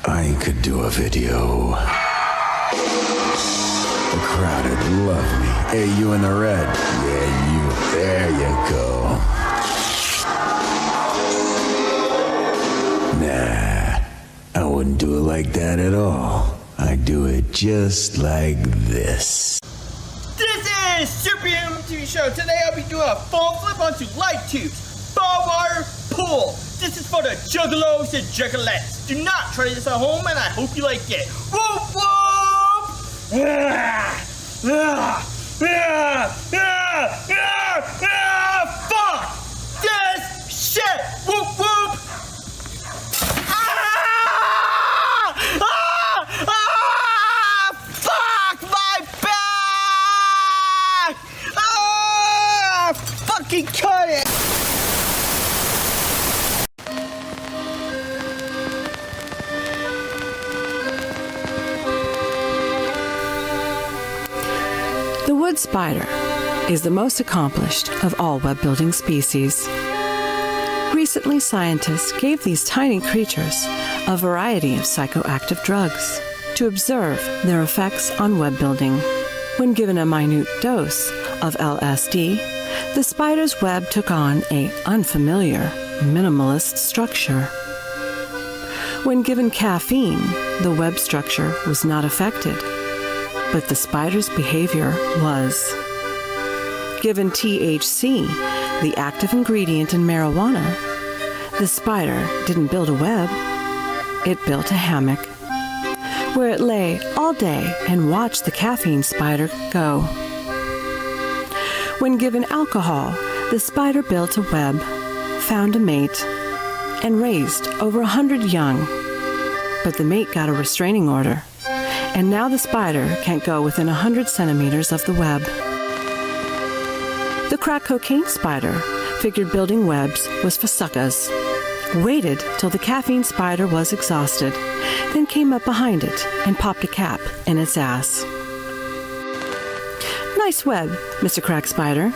I could do a video. The crowd would love me. Hey, you in the red. Yeah, you. There you go. Nah, I wouldn't do it like that at all. I do it just like this. This is Superhuman TV Show. Today I'll be doing a full flip onto light tubes, ball water, pool. This is for the juggalos and juggalettes. Do not try this at home, and I hope you like it. Whoop whoop! Fuck this shit! Whoop whoop! Fuck my back! Fucking cut it! The wood spider is the most accomplished of all web-building species. Recently, scientists gave these tiny creatures a variety of psychoactive drugs to observe their effects on web building. When given a minute dose of LSD, the spider's web took on an unfamiliar, minimalist structure. When given caffeine, the web structure was not affected, but the spider's behavior was. Given THC, the active ingredient in marijuana, the spider didn't build a web, it built a hammock, where it lay all day and watched the caffeine spider go. When given alcohol, the spider built a web, found a mate, and raised over 100 young. But the mate got a restraining order, and now the spider can't go within 100 centimeters of the web. The crack cocaine spider figured building webs was for suckers, waited till the caffeine spider was exhausted, then came up behind it and popped a cap in its ass. Nice web, Mr. Crack Spider.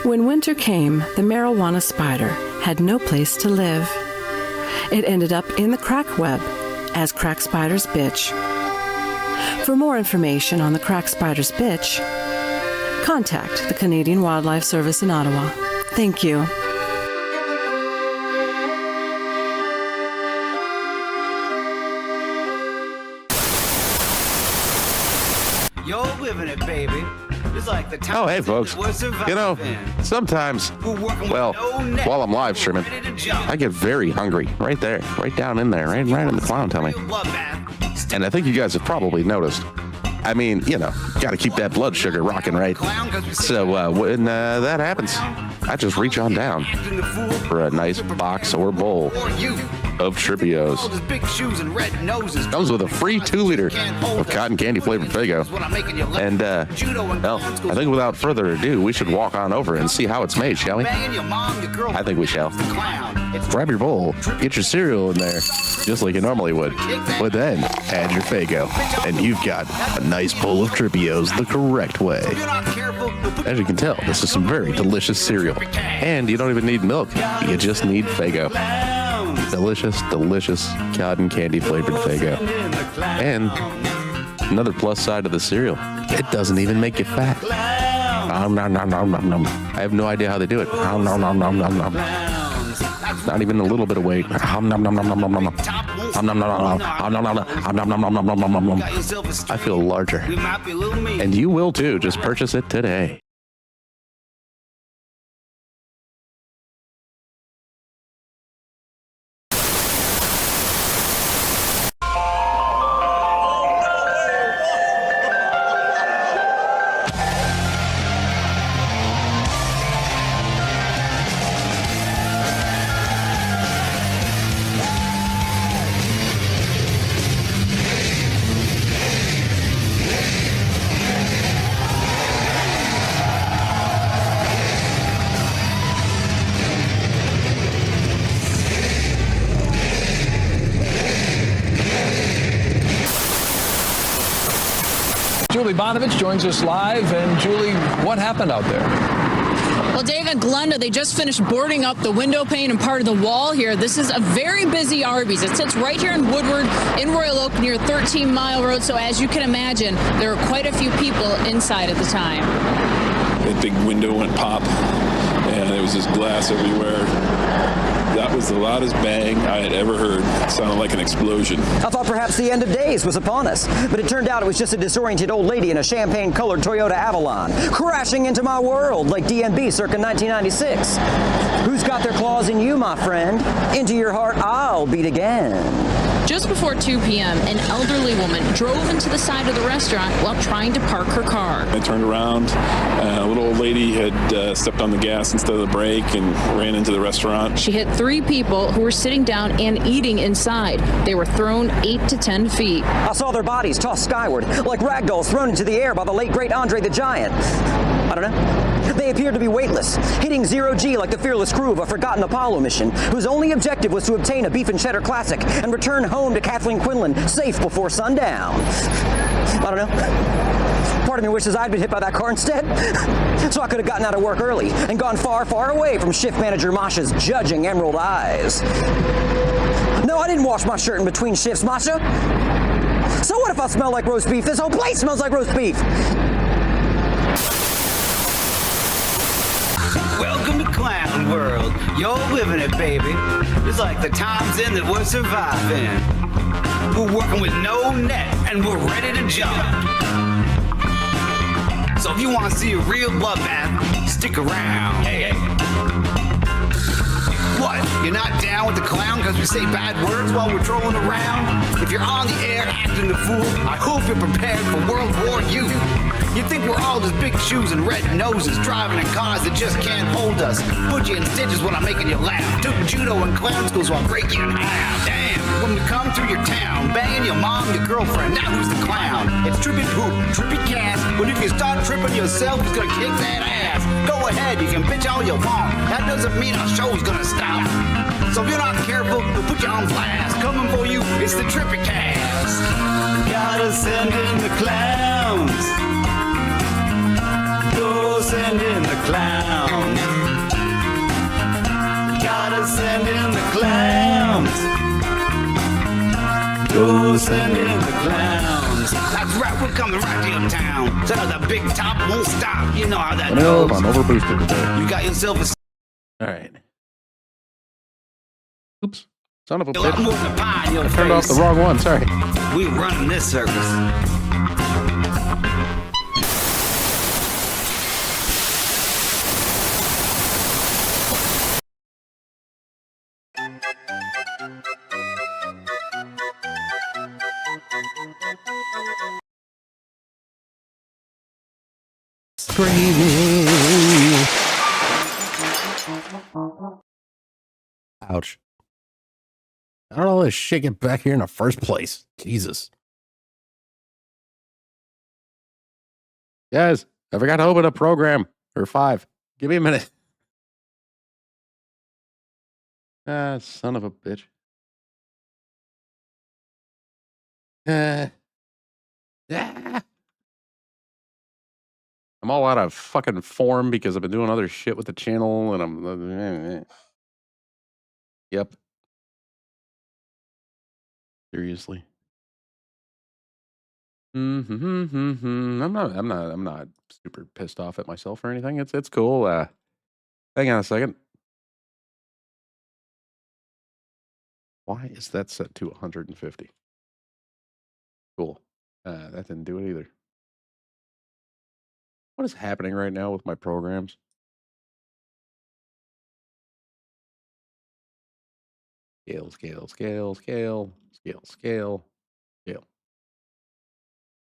When winter came, the marijuana spider had no place to live. It ended up in the crack web as Crack Spider's bitch. For more information on the Crack Spider's bitch, contact the Canadian Wildlife Service in Ottawa. Thank you. You're living it, baby. It's like the Oh, hey, folks. You know, sometimes, well, while I'm live streaming, I get very hungry. Right there. Right down in there. Right in the clown tummy. And I think you guys have probably noticed. I mean, you know, got to keep that blood sugar rocking, right? So when that happens, I just reach on down for a nice box or bowl of Tripios. Comes with a free 2-liter of cotton candy flavored Faygo. And, well, I think without further ado, we should walk on over and see how it's made, shall we? I think we shall. Grab your bowl, get your cereal in there, just like you normally would. But then, add your Faygo, and you've got a nice bowl of Tripios the correct way. As you can tell, this is some very delicious cereal. And you don't even need milk, you just need Faygo. Delicious, delicious cotton candy flavored Faygo. And another plus side of the cereal, it doesn't even make you fat. I have no idea how they do it. Not even a little bit of weight. I feel larger. And you will too. Just purchase it today. Julie Bonovich joins us live. And Julie, what happened out there? Well, Bodega Glenda, they just finished boarding up the window pane and part of the wall here. This is a very busy Arby's. It sits right here in Woodward, in Royal Oak, near 13 Mile Road. So as you can imagine, there were quite a few people inside at the time. That big window went pop, and there was just glass everywhere. That was the loudest bang I had ever heard. It sounded like an explosion. I thought perhaps the end of days was upon us, but it turned out it was just a disoriented old lady in a champagne-colored Toyota Avalon, crashing into my world like DMB circa 1996. Who's got their claws in you, my friend? Into your heart I'll beat again. Just before 2 p.m., an elderly woman drove into the side of the restaurant while trying to park her car. I turned around, a little old lady had stepped on the gas instead of the brake and ran into the restaurant. She hit 3 people who were sitting down and eating inside. They were thrown 8 to 10 feet. I saw their bodies tossed skyward, like ragdolls thrown into the air by the late, great Andre the Giant. I don't know. They appeared to be weightless, hitting zero-G like the fearless crew of a forgotten Apollo mission, whose only objective was to obtain a beef and cheddar classic and return home to Kathleen Quinlan safe before sundown. I don't know. Part of me wishes I'd been hit by that car instead, so I could have gotten out of work early and gone far, far away from shift manager Masha's judging emerald eyes. No, I didn't wash my shirt in between shifts, Masha. So what if I smell like roast beef? This whole place smells like roast beef. Welcome to Clown World. You're living it, baby. It's like the times in that we're surviving. We're working with no net, and we're ready to jump. So if you want to see a real bloodbath, stick around. Hey. What? You're not down with the clown because we say bad words while we're trolling around? If you're on the air acting the fool, I hope you're prepared for World War U. You think we're all just big shoes and red noses driving in cars that just can't hold us. Put you in stitches when I'm making you laugh. Took judo and clown schools while breaking you in half. Damn, when we come through your town, banging your mom, your girlfriend, now who's the clown? It's Trippy Poop, Trippy Cass. But if you start tripping yourself, it's gonna kick that ass. Go ahead, you can bitch all you want. That doesn't mean our show's gonna stop. So if you're not careful, we'll put you on blast. Coming for you, it's the Trippy Cass. Gotta send in the clowns. Go send in the clowns. Gotta send in the clowns. Go send in the clowns. That's right, we're coming right to your town. So the big top won't stop. You know how that goes. I'm overboosted today. You got yourself a... All right. Oops. Son of a lot more bitch. than pie in your I turned off the wrong one. Sorry. We running this circus. Ouch. I don't know how to shake it back here in the first place. Jesus. Guys, I forgot to open a program. Or 5. Give me a minute. Ah, son of a bitch. I'm all out of fucking form because I've been doing other shit with the channel and I'm... Yep. Seriously. I'm not super pissed off at myself or anything. It's cool. Hang on a second. Why is that set to 150? Cool. That didn't do it either. What is happening right now with my programs? Scale, scale, scale, scale, scale, scale, scale.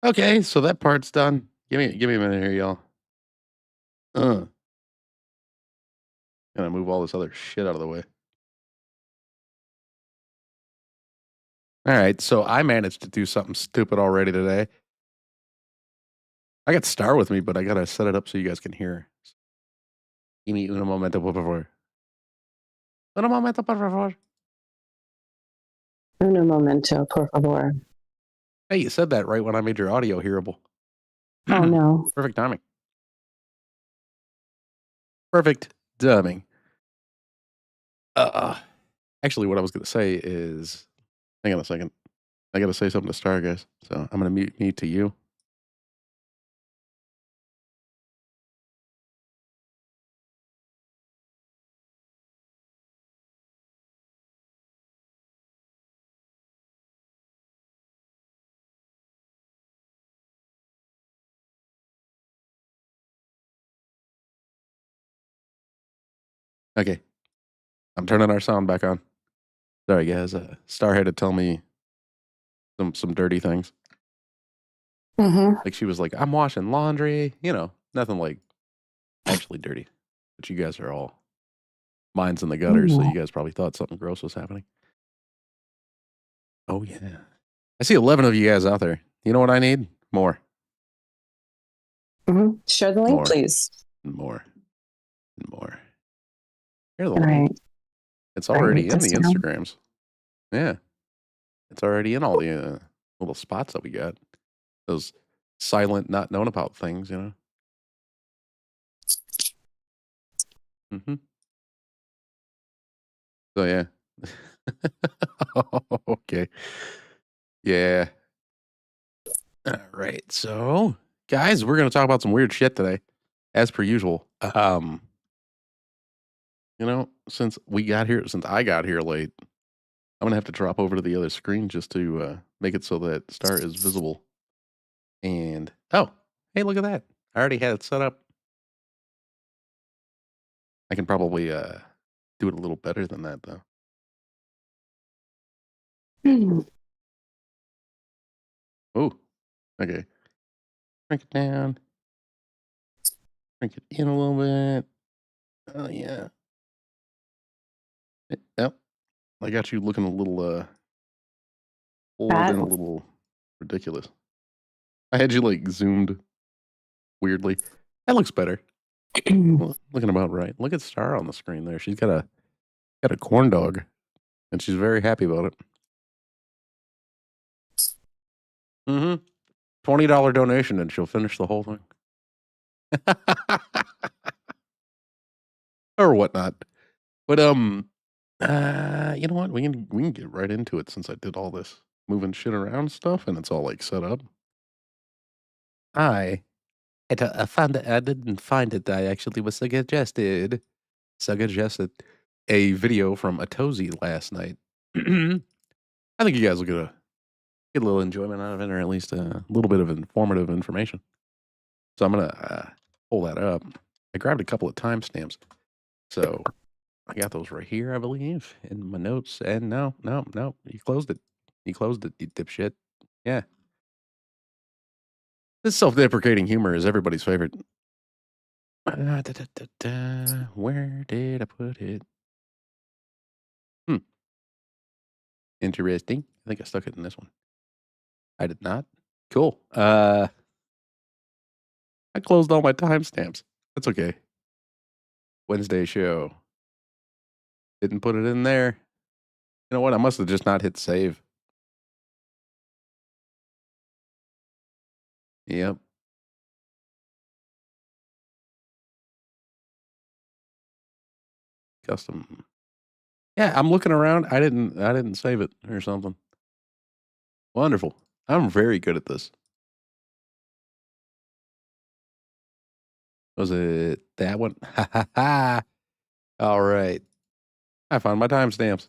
Okay, so that part's done. Give me a minute here, y'all. Gonna move all this other shit out of the way. All right, so I managed to do something stupid already today. I got Star with me, but I gotta set it up so you guys can hear. Give me un momento, por favor. Un momento, por favor. Uno momento, por favor. Hey, you said that right when I made your audio hearable. Oh, no. Perfect timing. Perfect timing. Actually, what I was going to say is, hang on a second. I got to say something to Star, guys. So I'm going to mute me to you. Okay. I'm turning our sound back on. Sorry, guys. Star had to tell me some dirty things. Like she was like, I'm washing laundry. You know, nothing like actually dirty. But you guys are all minds in the gutters, so you guys probably thought something gross was happening. Oh, yeah. I see 11 of you guys out there. You know what I need? More. Share the link, More. please. More. Here's the All link. right. It's already in this the down. Instagrams. Yeah. It's already in all the little spots that we got. Those silent, not known about things, you know? So, yeah. Okay. Yeah. All right. So, guys, we're going to talk about some weird shit today, as per usual. You know, since I got here late, I'm going to have to drop over to the other screen just to make it so that Star is visible. And, oh, hey, look at that. I already had it set up. I can probably do it a little better than that, though. Oh, okay. Crank it down. Crank it in a little bit. Oh, yeah. Yep. I got you looking a little, old and a little ridiculous. I had you, like, zoomed weirdly. That looks better. Looking about right. Look at Star on the screen there. She's got a corn dog, and she's very happy about it. $20 donation, and she'll finish the whole thing. Or whatnot. But you know what? We can get right into it since I did all this moving shit around stuff, and it's all like set up. I found it. I didn't find it. I actually was suggested a video from Atozi last night. I think you guys will get a little enjoyment out of it, or at least a little bit of informative information. So I'm gonna pull that up. I grabbed a couple of timestamps, so I got those right here, I believe, in my notes. And no, you closed it. You closed it, you dipshit. Yeah. This self-deprecating humor is everybody's favorite. Where did I put it? Interesting. I think I stuck it in this one. I did not. Cool. I closed all my timestamps. That's okay. Wednesday show. Didn't put it in there. You know what? I must have just not hit save. Yep. Custom. Yeah, I'm looking around. I didn't save it or something. Wonderful. I'm very good at this. Was it that one? Ha ha ha. All right. I found my timestamps.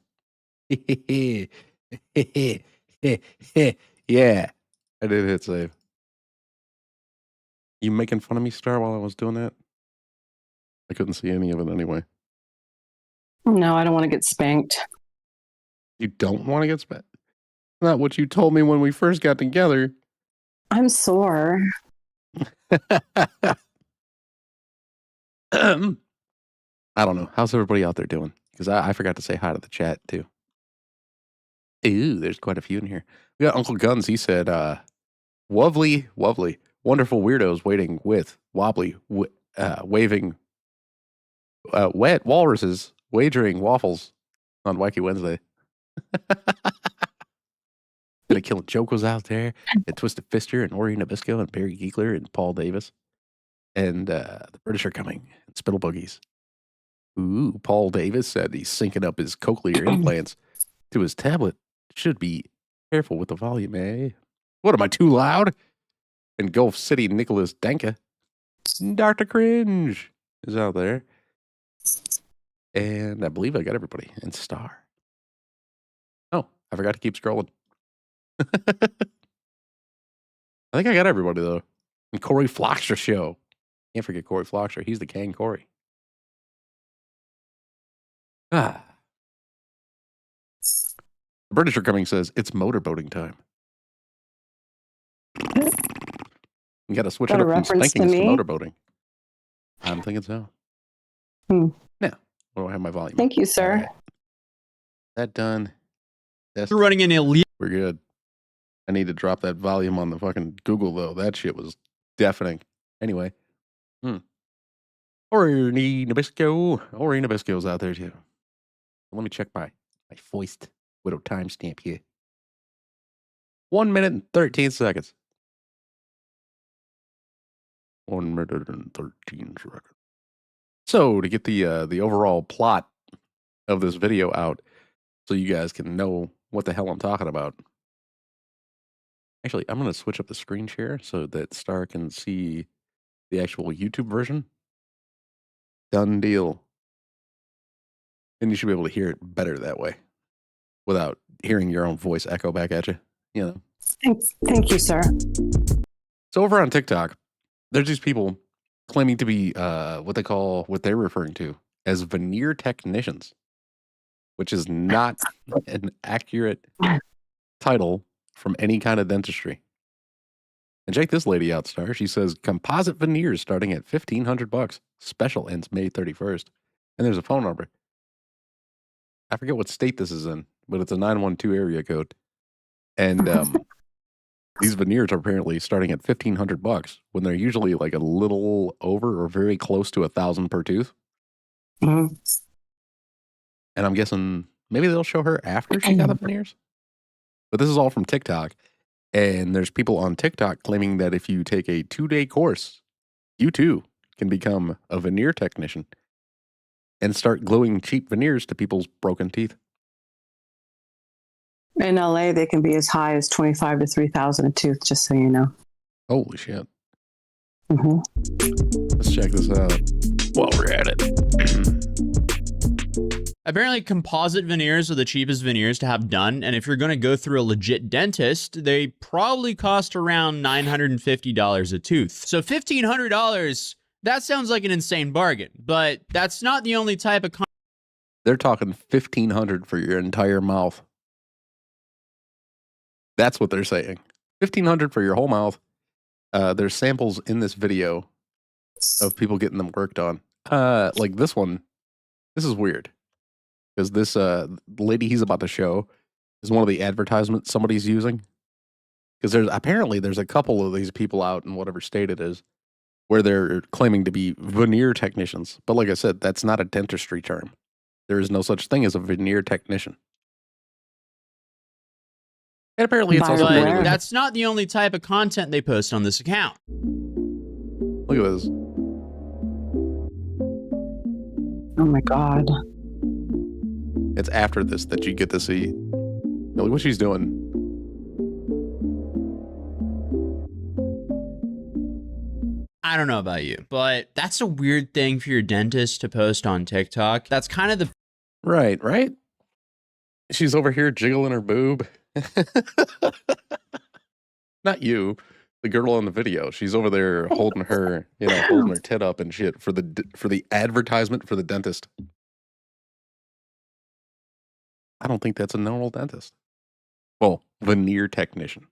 Yeah. I did hit save. You making fun of me, Star, while I was doing that? I couldn't see any of it anyway. No, I don't want to get spanked. You don't want to get spanked? Not what you told me when we first got together. I'm sore. I don't know. How's everybody out there doing? Because I forgot to say hi to the chat, too. Ooh, there's quite a few in here. We got Uncle Guns. He said, lovely, wonderful weirdos waiting with wobbly, waving, wet walruses, wagering waffles on Whacky Wednesday. Gonna kill Joko's out there, and Twisted Fister, and Ori Nabisco, and Barry Geekler, and Paul Davis. And the British are coming, and Spittle Boogies. Ooh, Paul Davis said he's syncing up his cochlear implants to his tablet. Should be careful with the volume, eh? What, am I too loud? And Gulf City Nicholas Danka. Dr. Cringe is out there. And I believe I got everybody. And Star. Oh, I forgot to keep scrolling. I think I got everybody, though. And Corey Floxer show. Can't forget Corey Floxer. He's the King Corey. Ah. The British are coming says, it's motorboating time. You got to switch it up from spankings to motorboating. I'm thinking so. Yeah. What do I have my volume? Thank you, sir. Right. That done. That's You're running an illegal. We're good. I need to drop that volume on the fucking Google, though. That shit was deafening. Anyway. Ori Nabisco's out there, too. Let me check my Foist Widow timestamp here. 1 minute and 13 seconds. 1 minute and 13 seconds. So, to get the overall plot of this video out, so you guys can know what the hell I'm talking about. Actually, I'm going to switch up the screen share so that Star can see the actual YouTube version. Done deal. And you should be able to hear it better that way without hearing your own voice echo back at you. You know. Thank you, sir. So over on TikTok, there's these people claiming to be what they're referring to as veneer technicians, which is not an accurate title from any kind of dentistry. And check this lady out, Star. She says composite veneers starting at $1,500. Special ends May 31st. And there's a phone number. I forget what state this is in, but it's a 912 area code. And these veneers are apparently starting at $1,500 when they're usually like a little over or very close to $1,000 per tooth. Mm-hmm. And I'm guessing maybe they'll show her after she got the veneers. But this is all from TikTok. And there's people on TikTok claiming that if you take a 2-day course, you too can become a veneer technician and start gluing cheap veneers to people's broken teeth. In LA, they can be as high as $25,000 to $3,000 a tooth, just so you know. Holy shit. Mm-hmm. Let's check this out while we're at it. Apparently, composite veneers are the cheapest veneers to have done, and if you're going to go through a legit dentist, they probably cost around $950 a tooth. So $1,500, that sounds like an insane bargain, but that's not the only type of... They're talking $1,500 for your entire mouth. That's what they're saying. $1,500 for your whole mouth. There's samples in this video of people getting them worked on. Like this one, this is weird. Because this lady he's about to show is one of the advertisements somebody's using. Because there's a couple of these people out in whatever state it is where they're claiming to be veneer technicians. But like I said, that's not a dentistry term. There is no such thing as a veneer technician. And apparently it's also... But that's not the only type of content they post on this account. Look at this. Oh my God. It's after this that you get to see. Look what she's doing. I don't know about you, but that's a weird thing for your dentist to post on TikTok. That's kind of the... Right? She's over here jiggling her boob. Not you, the girl in the video. She's over there holding her, holding her tit up and shit for the advertisement for the dentist. I don't think that's a normal dentist. Well, veneer technician.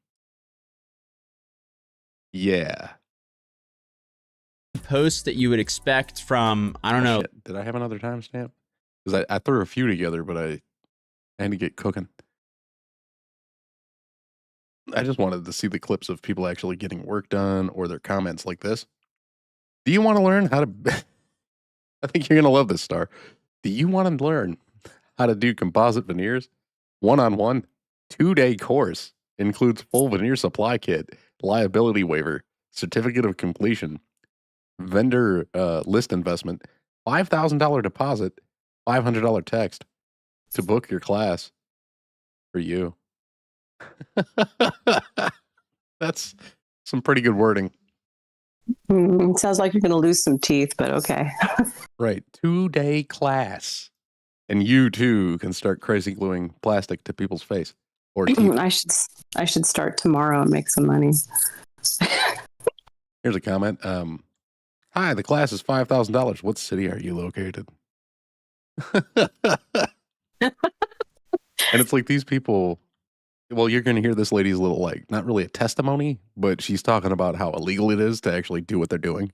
Yeah. Post that you would expect from, I don't know. Shit. Did I have another timestamp? Because I threw a few together, but I had to get cooking. I just wanted to see the clips of people actually getting work done or their comments like this. Do you want to learn how to... I think you're going to love this, Star. Do you want to learn how to do composite veneers? 1-on-1, 2-day course. Includes full veneer supply kit, liability waiver, certificate of completion, vendor list investment, $5,000 deposit, $500 text to book your class for you. That's some pretty good wording. Sounds like you're going to lose some teeth, but okay. Right. 2-day class. And you too can start crazy gluing plastic to people's face or teeth. I should start tomorrow and make some money. Here's a comment. Hi, the class is $5,000. What city are you located? And it's like these people, well, you're going to hear this lady's little, like, not really a testimony, but she's talking about how illegal it is to actually do what they're doing.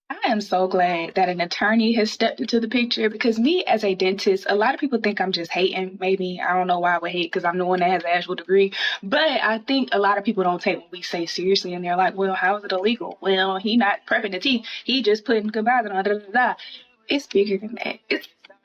I am so glad that an attorney has stepped into the picture because me as a dentist, a lot of people think I'm just hating. Maybe I don't know why I would hate because I'm the one that has an actual degree. But I think a lot of people don't take what we say seriously and they're like, well, how is it illegal? Well, he not prepping the teeth. He just putting composite on. Da, da, da. It's bigger than that.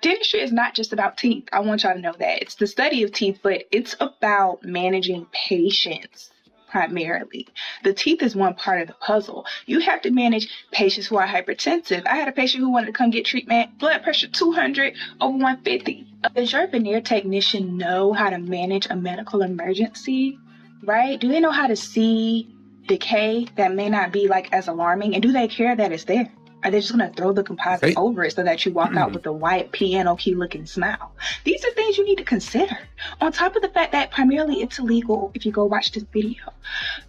Dentistry is not just about teeth. I want y'all to know that. It's the study of teeth, but it's about managing patients. Primarily. The teeth is one part of the puzzle. You have to manage patients who are hypertensive. I had a patient who wanted to come get treatment, blood pressure 200 over 150. Does your veneer technician know how to manage a medical emergency? Right? Do they know how to see decay that may not be like as alarming? And do they care that it's there? Are they just going to throw the composite over it so that you walk out with a white piano key looking smile? These are things you need to consider. On top of the fact that primarily it's illegal if you go watch this video.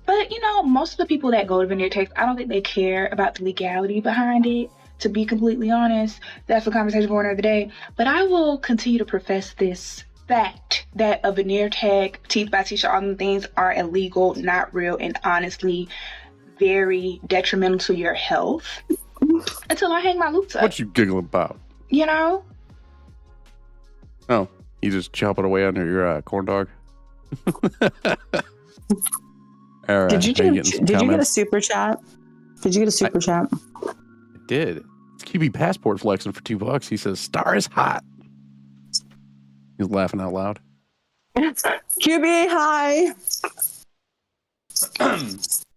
But, you know, most of the people that go to veneer techs, I don't think they care about the legality behind it. To be completely honest, that's a conversation for another day. But I will continue to profess this fact that a veneer tech, teeth by t-shirt, all them things are illegal, not real, and honestly very detrimental to your health. Until I hang my loops up. What you giggling about? You know? Oh, you just chop it away under your corn dog? All right. Did you get a super chat? Did you get a super chat? I did. It's QB passport flexing for $2. He says, "Star is hot." He's laughing out loud. QB, hi.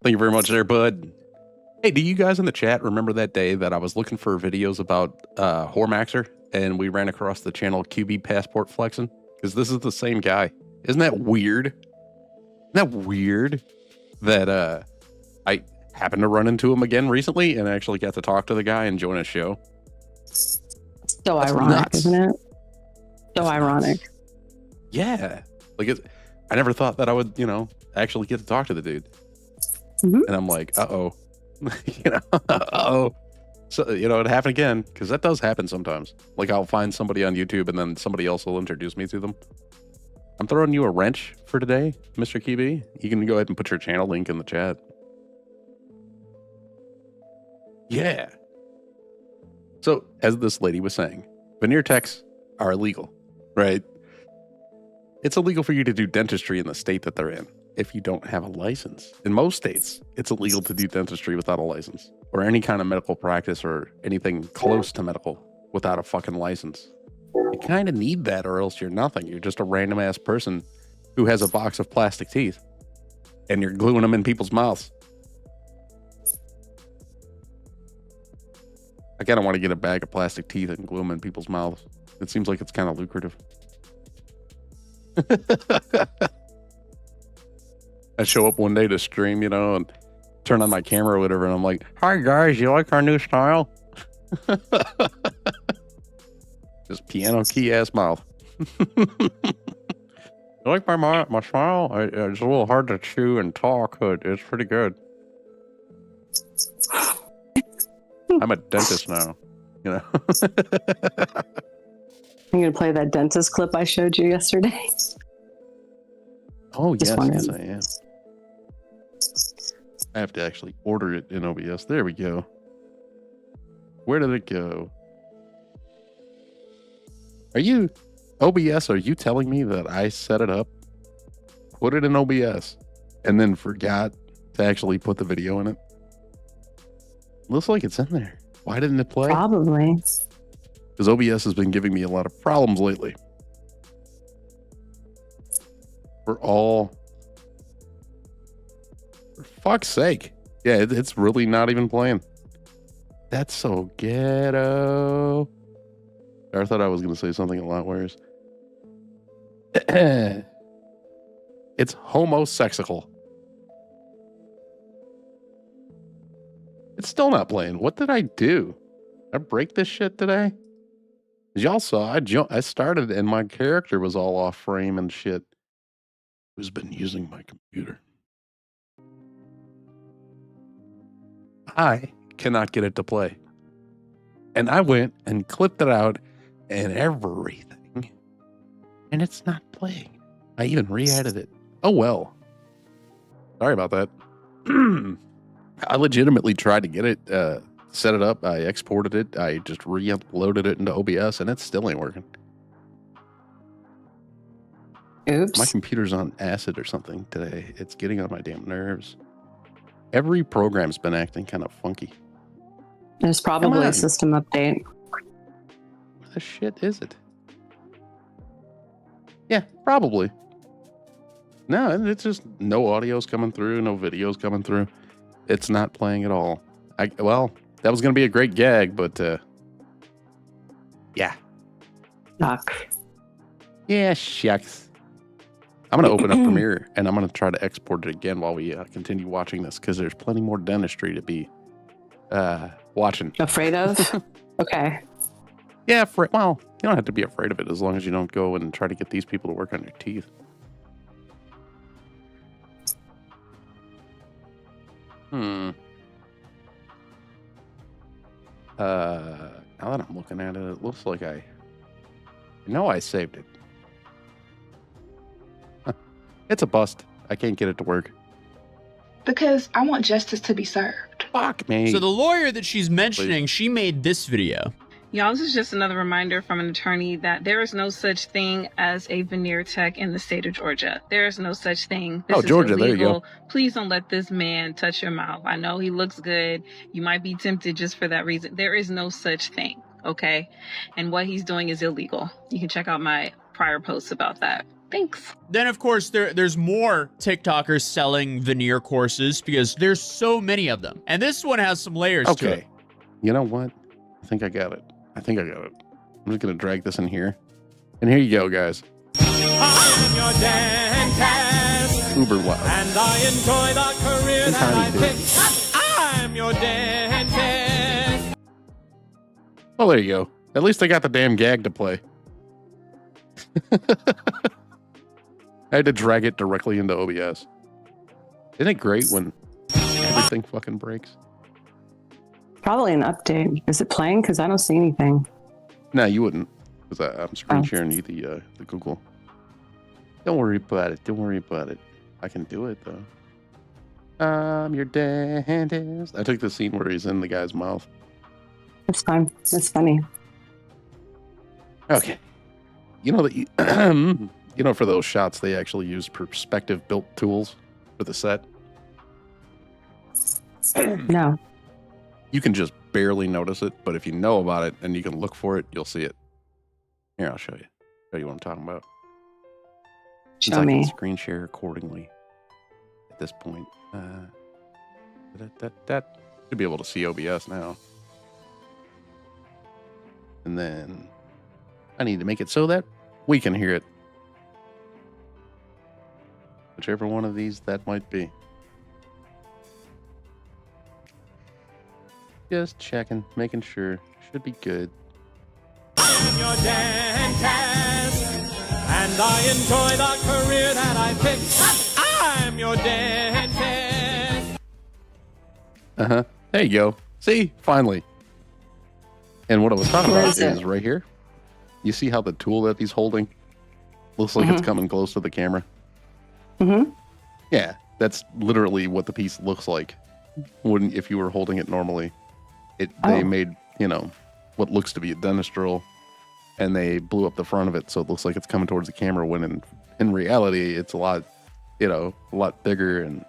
Thank you very much there, bud. Hey, do you guys in the chat remember that day that I was looking for videos about Hormaxer and we ran across the channel QB Passport Flexing? Because this is the same guy. Isn't that weird? Isn't that weird that I happened to run into him again recently and actually got to talk to the guy and join his show? So ironic, isn't it? So ironic. Yeah. Like, I never thought that I would, actually get to talk to the dude. Mm-hmm. And I'm like, uh-oh. Uh-oh. So, it happened again, because that does happen sometimes. Like, I'll find somebody on YouTube, and then somebody else will introduce me to them. I'm throwing you a wrench for today, Mr. QB. You can go ahead and put your channel link in the chat. Yeah. So, as this lady was saying, veneer techs are illegal, right? It's illegal for you to do dentistry in the state that they're in if you don't have a license. In most states, it's illegal to do dentistry without a license or any kind of medical practice or anything close to medical without a fucking license. You kind of need that or else you're nothing. You're just a random ass person who has a box of plastic teeth and you're gluing them in people's mouths. I kind of want to get a bag of plastic teeth and glue them in people's mouths. It seems like it's kind of lucrative. I show up one day to stream, and turn on my camera or whatever, and I'm like, "Hi guys, you like our new style?" Just piano key ass mouth. You like my style? It's a little hard to chew and talk, but it's pretty good. I'm a dentist now, I'm gonna play that dentist clip I showed you yesterday. Oh, yes, I am. I have to actually order it in OBS. There we go. Where did it go? Are you telling me that I set it up, put it in OBS, and then forgot to actually put the video in it? Looks like it's in there. Why didn't it play? Probably. Because OBS has been giving me a lot of problems lately. For fuck's sake. Yeah, it's really not even playing. That's so ghetto. I thought I was going to say something a lot worse. It's homosexical. It's still not playing. What did I do? Did I break this shit today? As y'all saw, I started and my character was all off frame and shit. Who's been using my computer? I cannot get it to play. And I went and clipped it out and everything. And it's not playing. I even re-edited it. Oh well. Sorry about that. I legitimately tried to get it, set it up. I exported it. I just re-uploaded it into OBS and it still ain't working. Oops. My computer's on acid or something today. It's getting on my damn nerves. Every program's been acting kind of funky. There's probably a system update. What the shit is it? Yeah, probably. No, it's just no audio's coming through, no videos coming through. It's not playing at all. Well, that was going to be a great gag, but yeah. Knock. Yeah, shucks. I'm going to open up Premiere and I'm going to try to export it again while we continue watching this because there's plenty more dentistry to be watching. Afraid of? Okay. Yeah, well, you don't have to be afraid of it as long as you don't go and try to get these people to work on your teeth. Now that I'm looking at it, it looks like I saved it. It's a bust. I can't get it to work. Because I want justice to be served. Fuck me. So the lawyer that she's mentioning, she made this video. Y'all, this is just another reminder from an attorney that there is no such thing as a veneer tech in the state of Georgia. There is no such thing. This Georgia, is there you go. Please don't let this man touch your mouth. I know he looks good. You might be tempted just for that reason. There is no such thing, okay? And what he's doing is illegal. You can check out my prior posts about that. Thanks. Then, of course, there's more TikTokers selling veneer courses because there's so many of them. And this one has some layers to it. You know what? I think I got it. I'm just going to drag this in here. And here you go, guys. I'm your dentist. Uber wild. And I enjoy the career that I picked. I'm your dentist. Well, there you go. At least I got the damn gag to play. I had to drag it directly into OBS. Isn't it great when everything fucking breaks? Probably an update. Is it playing? Because I don't see anything. No, you wouldn't. Because I'm screen sharing you the Google. Don't worry about it. Don't worry about it. I can do it, though. I'm your dentist. I took the scene where he's in the guy's mouth. It's fine. It's funny. Okay. You know that you know, for those shots, they actually use perspective-built tools for the set. No. You can just barely notice it, but if you know about it and you can look for it, you'll see it. Here, I'll show you. Show you what I'm talking about. Show me. I can screen share accordingly at this point. Should be able to see OBS now. And then I need to make it so that we can hear it. Whichever one of these that might be. Just checking, making sure. Should be good. I'm your dentist. And I enjoy the career that I picked. I'm your dentist. Uh-huh. There you go. See? Finally. And what I was talking about is right here. You see how the tool that he's holding looks like it's coming close to the camera? Mm-hmm. Yeah, that's literally what the piece looks like. Wouldn't if you were holding it normally. They made, you know, what looks to be a dentist drill, and they blew up the front of it so it looks like it's coming towards the camera when in reality it's a lot, you know, a lot bigger and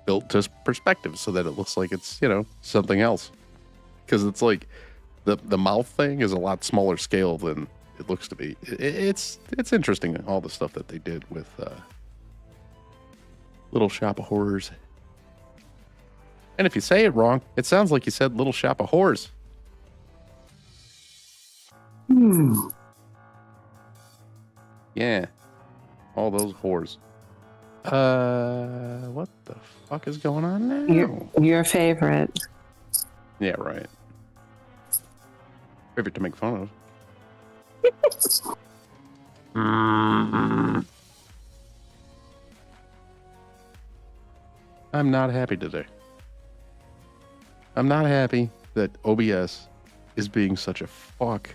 built to perspective so that it looks like it's, you know, something else. Because it's like the mouth thing is a lot smaller scale than it looks to be. It's interesting, all the stuff that they did with Little Shop of Horrors. And if you say it wrong, it sounds like you said Little Shop of Whores. Yeah. All those whores. What the fuck is going on now? Your favorite. Yeah, right. Favorite to make fun of. I'm not happy today. I'm not happy that OBS is being such a fuck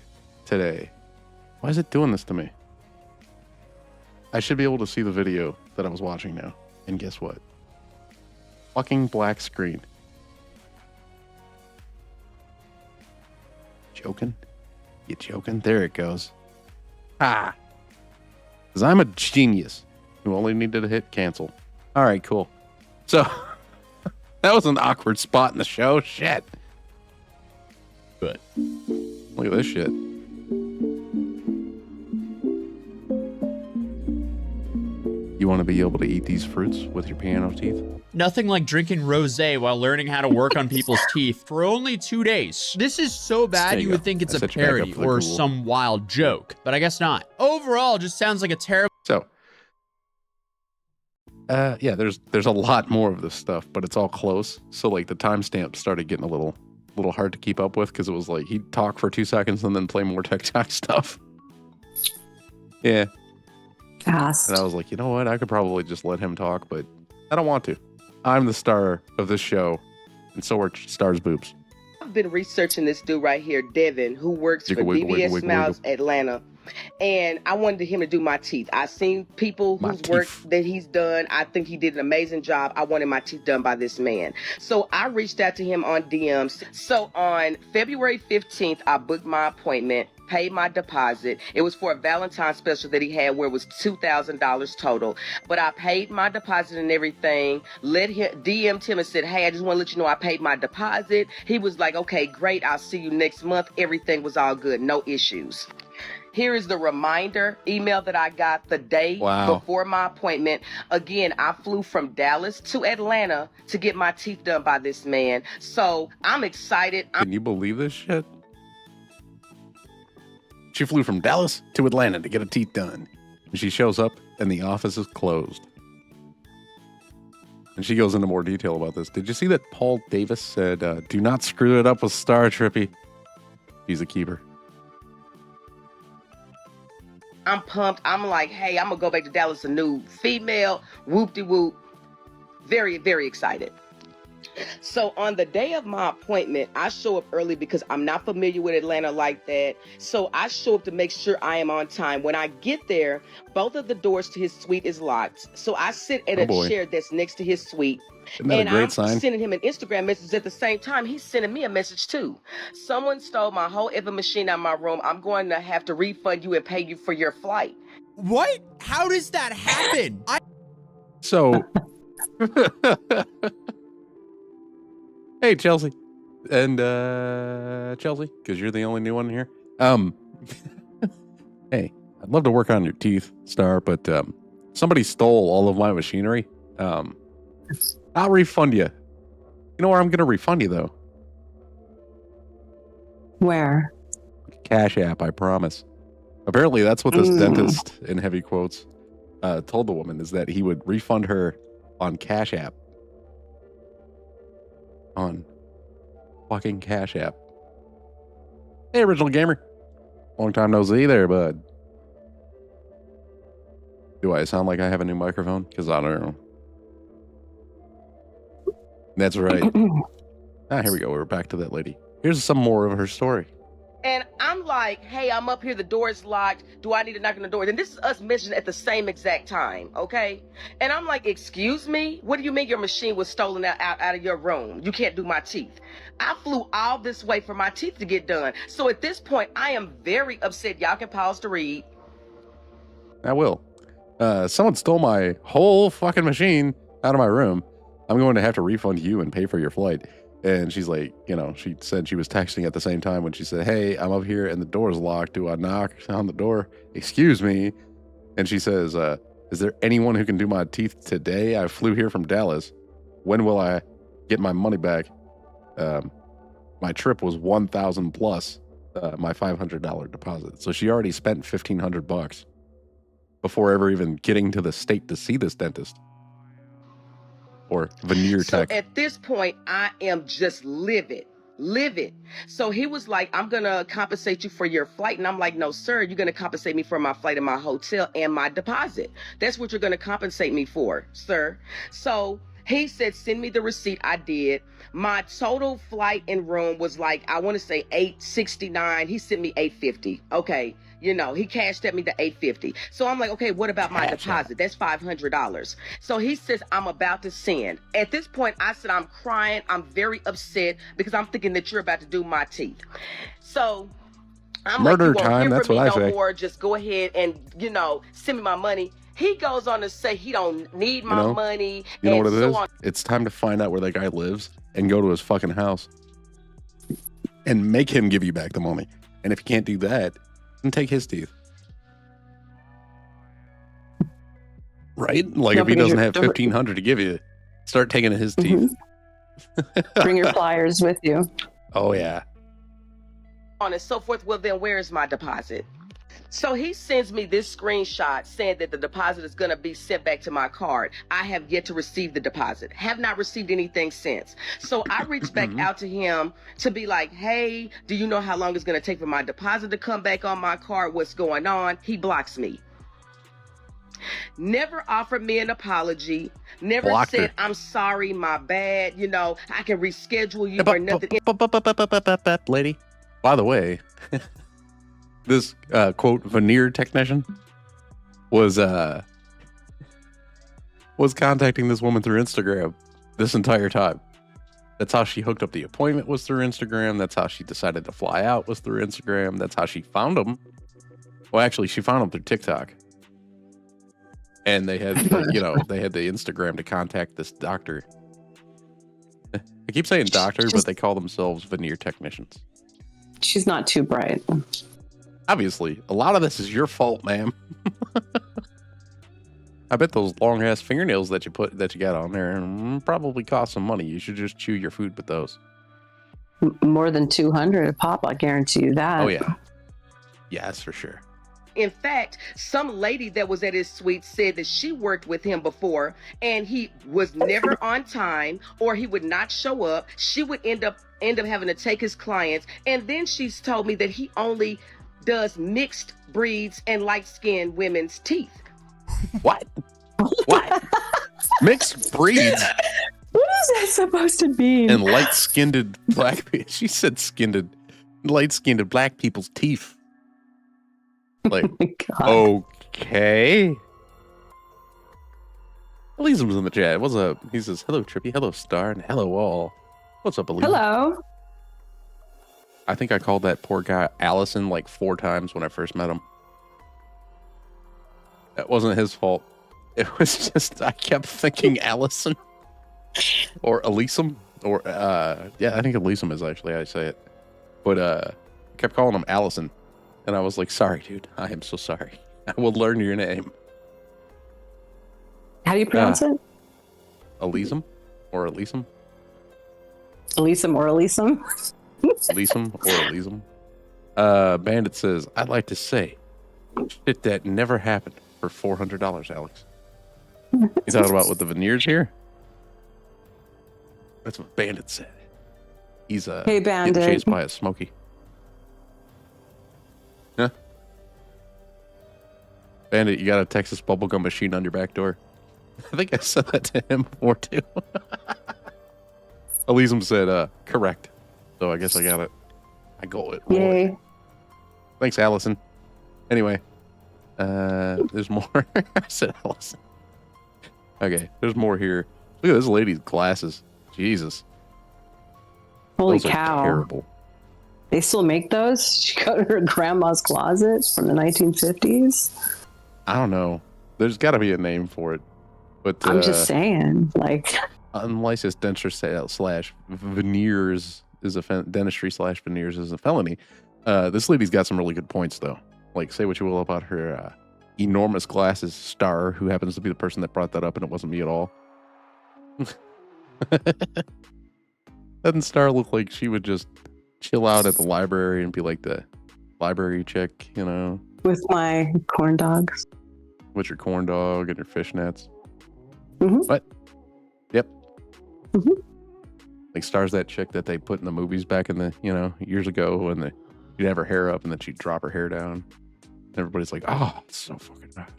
today. Why is it doing this to me? I should be able to see the video that I was watching now. And guess what? Fucking black screen. Joking? You joking? There it goes. Ah. Because I'm a genius who only needed to hit cancel. All right, cool. So, that was an awkward spot in the show. Shit. But, look at this shit. You want to be able to eat these fruits with your piano teeth? Nothing like drinking rosé while learning how to work on people's teeth for only 2 days. This is so bad you would think it's a parody or some wild joke, but I guess not. Overall, just sounds like a terrible... So, yeah, there's a lot more of this stuff, but it's all close. So like the timestamp started getting a little hard to keep up with because it was like he'd talk for 2 seconds and then play more TikTok stuff. Yeah. Fast. And I was like, you know what? I could probably just let him talk, but I don't want to. I'm the star of this show, and so are Star's boobs. I've been researching this dude right here, Devin, who works for DBS Smiles Atlanta. And I wanted him to do my teeth. I've seen people whose work that he's done. I think he did an amazing job. I wanted my teeth done by this man. So I reached out to him on DMs. So on February 15th, I booked my appointment, paid my deposit. It was for a Valentine's special that he had where it was $2,000 total. But I paid my deposit and everything. DM'd him and said, hey, I just want to let you know I paid my deposit. He was like, okay, great. I'll see you next month. Everything was all good. No issues. Here is the reminder email that I got the day before my appointment. Again, I flew from Dallas to Atlanta to get my teeth done by this man. So I'm excited. Can you believe this shit? She flew from Dallas to Atlanta to get her teeth done. And she shows up and the office is closed. And she goes into more detail about this. Did you see that Paul Davis said, do not screw it up with Star Trippy? He's a keeper. I'm pumped. I'm like, hey, I'm going to go back to Dallas, a new female, whoop-de-whoop. Very, very excited. So on the day of my appointment, I show up early because I'm not familiar with Atlanta like that. So I show up to make sure I am on time. When I get there, both of the doors to his suite is locked. So I sit at a chair that's next to his suite. Isn't that a great sign? Sending him an Instagram message at the same time. He's sending me a message too. Someone stole my whole Evan machine out of my room. I'm going to have to refund you and pay you for your flight. What? How does that happen? So, hey, Chelsea. And, Chelsea, because you're the only new one here. Hey, I'd love to work on your teeth, Star, but, somebody stole all of my machinery. I'll refund you. You know where I'm going to refund you, though? Where? Cash App, I promise. Apparently, that's what this dentist, in heavy quotes, told the woman, is that he would refund her on Cash App. On fucking Cash App. Hey, Original Gamer. Long time no see there, bud. Do I sound like I have a new microphone? Because I don't know. That's right. Here we go. We're back to that lady. Here's some more of her story. And I'm like, hey, I'm up here. The door is locked. Do I need to knock on the door? Then this is us messaging at the same exact time, okay? And I'm like, excuse me? What do you mean your machine was stolen out of your room? You can't do my teeth. I flew all this way for my teeth to get done. So at this point, I am very upset. Y'all can pause to read. I will. Someone stole my whole fucking machine out of my room. I'm going to have to refund you and pay for your flight. And she's like, you know, she said she was texting at the same time when she said, hey, I'm up here and the door's locked. Do I knock on the door? Excuse me. And she says, is there anyone who can do my teeth today? I flew here from Dallas. When will I getting my money back. My trip was $1,000 plus my $500 deposit. So she already spent $1,500 before ever even getting to the state to see this dentist or veneer tech. So at this point, I am just livid. So he was like, I'm going to compensate you for your flight. And I'm like, no, sir, you're going to compensate me for my flight and my hotel and my deposit. That's what you're going to compensate me for, sir. So he said, send me the receipt. I did. My total flight and room was like, I want to say $869. He sent me $850. Okay. You know, he cashed at me the $850. So I'm like, okay, what about my deposit? That's $500. So he says, I'm about to send. At this point, I said, I'm crying. I'm very upset because I'm thinking that you're about to do my teeth. So I'm murder like, you won't time. hear That's from me what I no say. more. Just go ahead and, you know, send me my money. He goes on to say he don't need my money. You know what it so is? on. It's time to find out where that guy lives and go to his fucking house and make him give you back the money. And if you can't do that, then take his teeth. Right? Like if he doesn't have $1,500 to give you, start taking his teeth. Bring your pliers with you. Oh yeah. On and so forth. Well, then where is my deposit? So he sends me this screenshot saying that the deposit is going to be sent back to my card. I have yet to receive the deposit. Have not received anything since. So I reached back out to him to be like, hey, do you know how long it's going to take for my deposit to come back on my card? What's going on? He blocks me. Never offered me an apology. Never said, I'm sorry, my bad. You know, I can reschedule you or nothing. Lady, by the way, this quote veneer technician was contacting this woman through Instagram this entire time. That's how she hooked up the appointment, was through Instagram. That's how she decided to fly out, was through Instagram. That's how she found him. Well, actually, she found him through TikTok. And they had, they had the Instagram to contact this doctor. I keep saying doctor, but they call themselves veneer technicians. She's not too bright. Obviously, a lot of this is your fault, ma'am. I bet those long ass fingernails that you got on there probably cost some money. You should just chew your food with those. More than 200 a pop, I guarantee you that. Oh yeah, that's for sure. In fact, some lady that was at his suite said that she worked with him before and he was never on time or he would not show up. She would end up having to take his clients. And then she's told me that he only does mixed breeds and light-skinned women's teeth. What? Mixed breeds? What is that supposed to mean? And light-skinned black people. She said light-skinned black people's teeth. Like, okay. Elysium's in the chat. What's up? He says, hello, Trippy. Hello, Star. And hello, all. What's up, Elysium? Hello. I think I called that poor guy Allison like 4 times when I first met him. That wasn't his fault. It was just, I kept thinking Allison. Or Elysium. Or, I think Elysium is actually how I say it. But, I kept calling him Allison. And I was like, sorry, dude. I am so sorry. I will learn your name. How do you pronounce it? Elysium? Or Elysium? Elysium or Elysium? Elysium or Elysium? Bandit says, I'd like to say shit that never happened for $400, Alex. You talking about with the veneers here? That's what Bandit said. He's hey, Bandit. getting chased by a Smokey. Huh? Bandit, you got a Texas bubblegum machine on your back door. I think I said that to him before, too. Elysium said, correct. So I guess I got it. I got it. Yay. Thanks, Allison. Anyway, there's more. I said Allison. Okay, there's more here. Look at this lady's glasses. Jesus. Holy those cow. Are terrible. They still make those? She got her grandma's closet from the 1950s? I don't know. There's got to be a name for it. But I'm just saying, like... Unlicensed dentistry / veneers is a dentistry / veneers is a felony. This lady's got some really good points, though. Like, say what you will about her enormous glasses, Star, who happens to be the person that brought that up, and it wasn't me at all. Doesn't Star look like she would just chill out at the library and be like the library chick, you know? With my corn dogs. With your corn dog and your fishnets. Mm-hmm. What? Yep. Mm-hmm. Like Star's that chick that they put in the movies back in the, years ago when you'd have her hair up and then she'd drop her hair down. Everybody's like, oh, it's so fucking bad.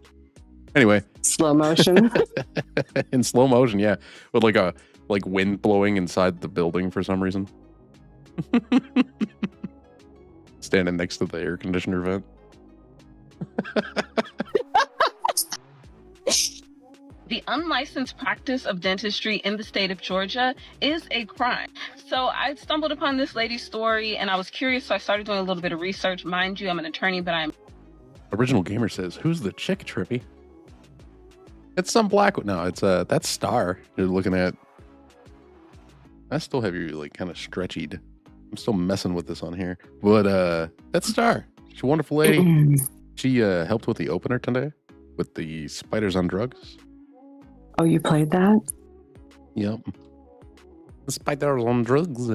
Anyway. Slow motion. In slow motion, yeah. With like wind blowing inside the building for some reason. Standing next to the air conditioner vent. The unlicensed practice of dentistry in the state of Georgia is a crime. So I stumbled upon this lady's story and I was curious, so I started doing a little bit of research. Mind you, I'm an attorney, but I'm... Original Gamer says, who's the chick, Trippy? It's some black... No, it's that's Star you're looking at. I still have you like kind of stretchied. I'm still messing with this on here. But that's Star. She's a wonderful lady. She helped with the opener today with the Spiders on Drugs. Oh, you played that? Yep. The Spiders on Drugs.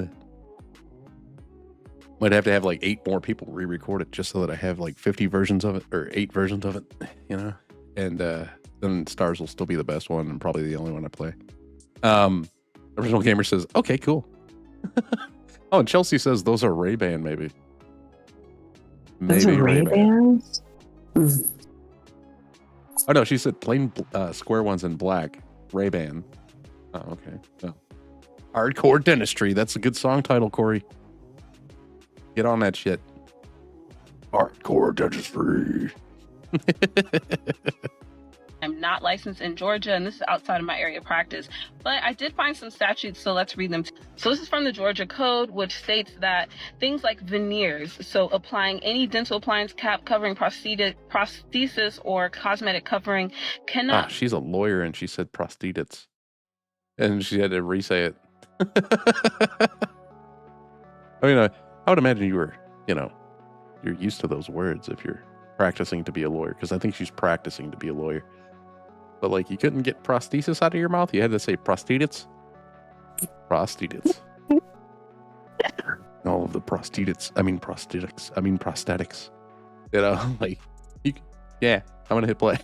Might have to have like 8 more people re-record it just so that I have like 50 versions of it or 8 versions of it, and then Stars will still be the best one and probably the only one I play. Original Gamer says, okay, cool. Oh, and Chelsea says those are Ray-Ban, maybe. Those are Ray-Bans? Oh, no, she said plain square ones in black. Ray-Ban. Oh, okay. Oh. Hardcore Dentistry. That's a good song title, Corey. Get on that shit. Hardcore Dentistry. I'm not licensed in Georgia, and this is outside of my area of practice. But I did find some statutes, so let's read them. So this is from the Georgia Code, which states that things like veneers, so applying any dental appliance cap covering prosthesis or cosmetic covering cannot... Ah, she's a lawyer, and she said prosthetics. And she had to re-say it. I mean, I would imagine you were, you're used to those words if you're practicing to be a lawyer, because I think she's practicing to be a lawyer. But like, you couldn't get prosthesis out of your mouth. You had to say prosthetics. Prosthetics. All of the prosthetics. I mean prosthetics. Like, yeah. I'm going to hit play.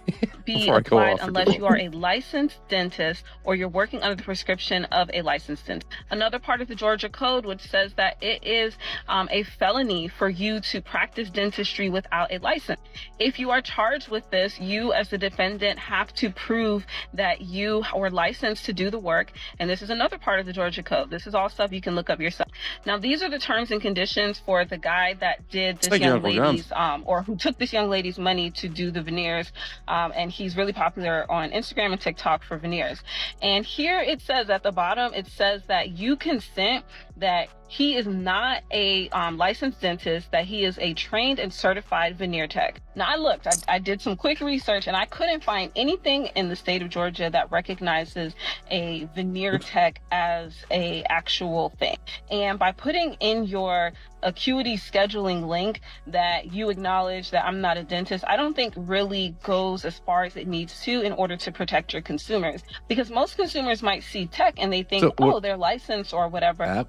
Be applied unless you are a licensed dentist or you're working under the prescription of a licensed dentist. Another part of the Georgia Code, which says that it is a felony for you to practice dentistry without a license. If you are charged with this, you as the defendant have to prove that you were licensed to do the work. And this is another part of the Georgia Code. This is all stuff you can look up yourself. Now, these are the terms and conditions for the guy that did this young lady's, or who took this young lady's money to do the veneers. And he's really popular on Instagram and TikTok for veneers. And here it says at the bottom, it says that you consent that he is not a licensed dentist, that he is a trained and certified veneer tech. Now, I looked, I did some quick research, and I couldn't find anything in the state of Georgia that recognizes a veneer tech as a actual thing. And by putting in your acuity scheduling link that you acknowledge that I'm not a dentist, I don't think really goes as far as it needs to in order to protect your consumers. Because most consumers might see tech and they think, they're licensed or whatever.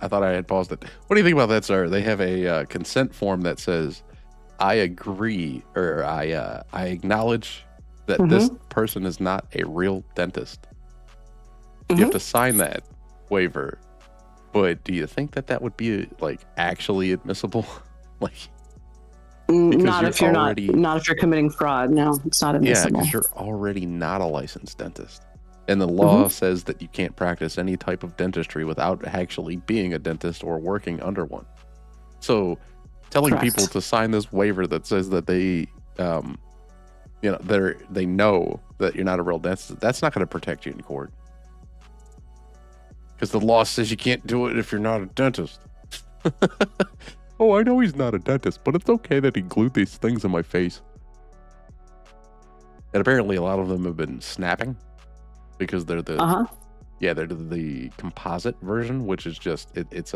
I thought I had paused it. What do you think about that, sir? They have a consent form that says, I agree, or I acknowledge that this person is not a real dentist. You have to sign that waiver. But do you think that would be like actually admissible? Like, not if you're not if you're committing fraud. No, it's not admissible. Yeah, because you're already not a licensed dentist. And the law says that you can't practice any type of dentistry without actually being a dentist or working under one. So telling people to sign this waiver that says that they, they know that you're not a real dentist, that's not going to protect you in court. Because the law says you can't do it if you're not a dentist. Oh, I know he's not a dentist, but it's okay that he glued these things in my face. And apparently a lot of them have been snapping. Because they're the they're the composite version, which is just it's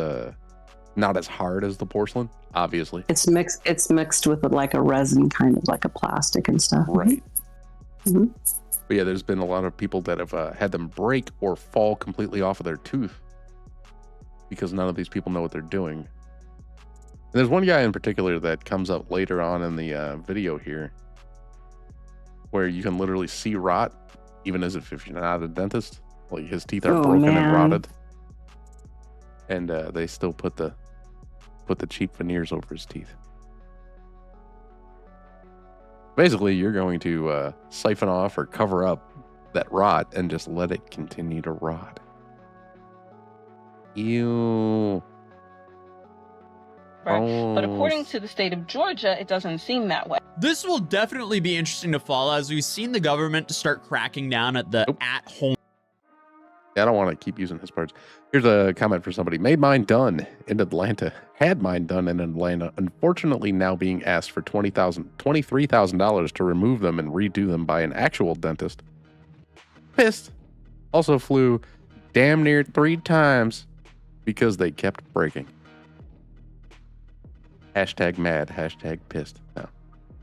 not as hard as the porcelain, obviously. It's mixed with like a resin, kind of like a plastic and stuff. Right. But yeah, there's been a lot of people that have had them break or fall completely off of their tooth because none of these people know what they're doing. And there's one guy in particular that comes up later on in the video here, where you can literally see rot, even as if you're not a dentist. Like his teeth are broken and rotted, and they still put the cheap veneers over his teeth. Basically, you're going to siphon off or cover up that rot and just let it continue to rot. Ew. Right. But according to the state of Georgia, it doesn't seem that way. This will definitely be interesting to follow as we've seen the government start cracking down at the at-home. I don't want to keep using his parts. Here's a comment for somebody. Made mine done in Atlanta. Had mine done in Atlanta. Unfortunately, now being asked for $23,000 to remove them and redo them by an actual dentist. Pissed. Also flew damn near 3 times because they kept breaking. Hashtag mad. Hashtag pissed. No.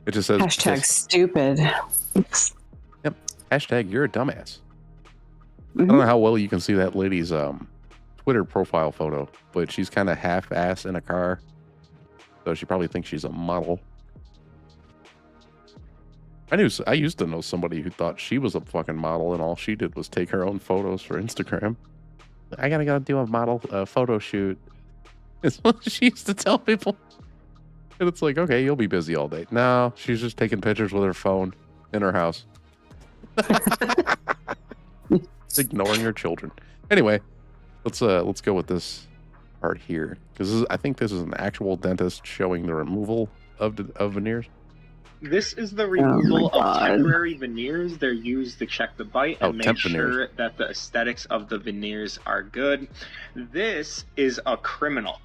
It just says hashtag pissed. Stupid. Yep. Hashtag you're a dumbass. I don't know how well you can see that lady's Twitter profile photo, but she's kind of half-ass in a car, so she probably thinks she's a model. I used to know somebody who thought she was a fucking model, and all she did was take her own photos for Instagram. I gotta go do a model photo shoot. It's what she used to tell people. And it's like, okay, you'll be busy all day. No, she's just taking pictures with her phone in her house. Ignoring your children. Anyway, let's go with this part here, because I think this is an actual dentist showing the removal of veneers. This is the removal of temporary veneers. They're used to check the bite and make sure that the aesthetics of the veneers are good. This is a criminal.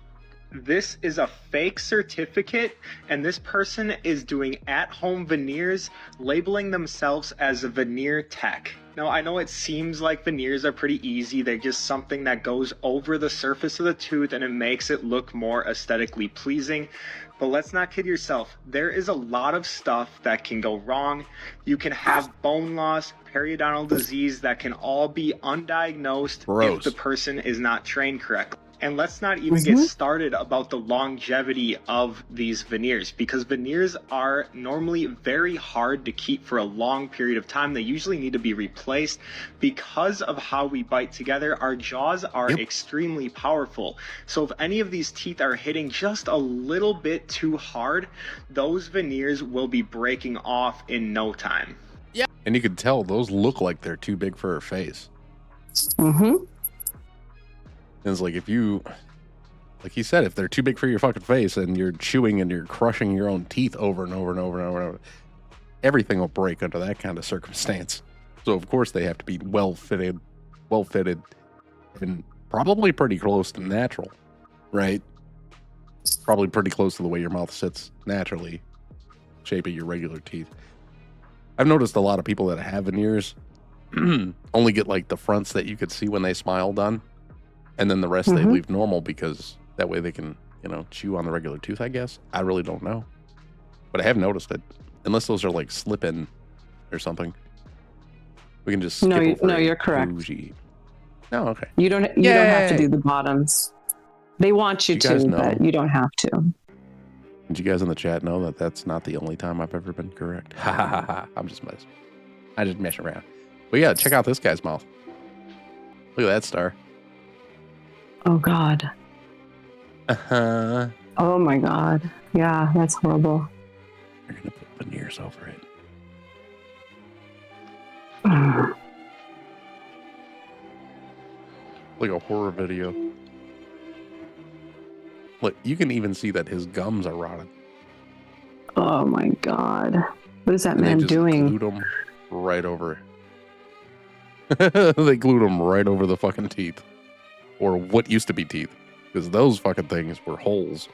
This is a fake certificate, and this person is doing at-home veneers, labeling themselves as a veneer tech. Now, I know it seems like veneers are pretty easy. They're just something that goes over the surface of the tooth and it makes it look more aesthetically pleasing. But let's not kid yourself. There is a lot of stuff that can go wrong. You can have bone loss, periodontal disease that can all be undiagnosed if the person is not trained correctly. And let's not even get started about the longevity of these veneers, because veneers are normally very hard to keep for a long period of time. They usually need to be replaced because of how we bite together. Our jaws are extremely powerful. So if any of these teeth are hitting just a little bit too hard, those veneers will be breaking off in no time. Yeah. And you could tell those look like they're too big for her face. And it's like, if you, like he said, if they're too big for your fucking face and you're chewing and you're crushing your own teeth over and over and over and over and over, everything will break under that kind of circumstance. So of course they have to be well fitted, and probably pretty close to natural, right? Probably pretty close to the way your mouth sits naturally, shape of your regular teeth. I've noticed a lot of people that have veneers only get like the fronts that you could see when they smile done. And then the rest they leave normal, because that way they can, chew on the regular tooth, I guess. I really don't know. But I have noticed it. Unless those are like slip-in or something. We can just skip over No, you're correct. bougie. No, okay. You don't have to do the bottoms. They want you to, but you don't have to. Did you guys in the chat know that that's not the only time I've ever been correct? Ha ha ha ha. I'm just messing. I just mess around. But yeah, check out this guy's mouth. Look at that star. Oh, God. Oh, my God. Yeah, that's horrible. You're going to put veneers over it. Like a horror video. Look, you can even see that his gums are rotted. Oh, my God. What is that and man they just doing? Glued them right over. They glued them right over the fucking teeth. Or what used to be teeth, because those fucking things were holes.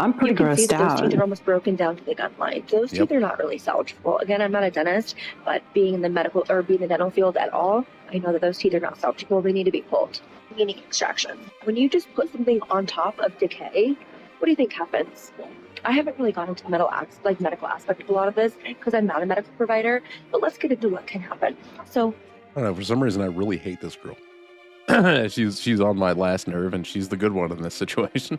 I'm pretty grossed out. Those teeth are almost broken down to the gum line. Those teeth are not really salvageable. Again, I'm not a dentist, but being in the medical or being in the dental field at all, I know that those teeth are not salvageable. They need to be pulled, meaning extraction. When you just put something on top of decay, what do you think happens? I haven't really gone into the medical aspect of a lot of this because I'm not a medical provider, but let's get into what can happen. So, I don't know, for some reason I really hate this girl. she's on my last nerve, and she's the good one in this situation.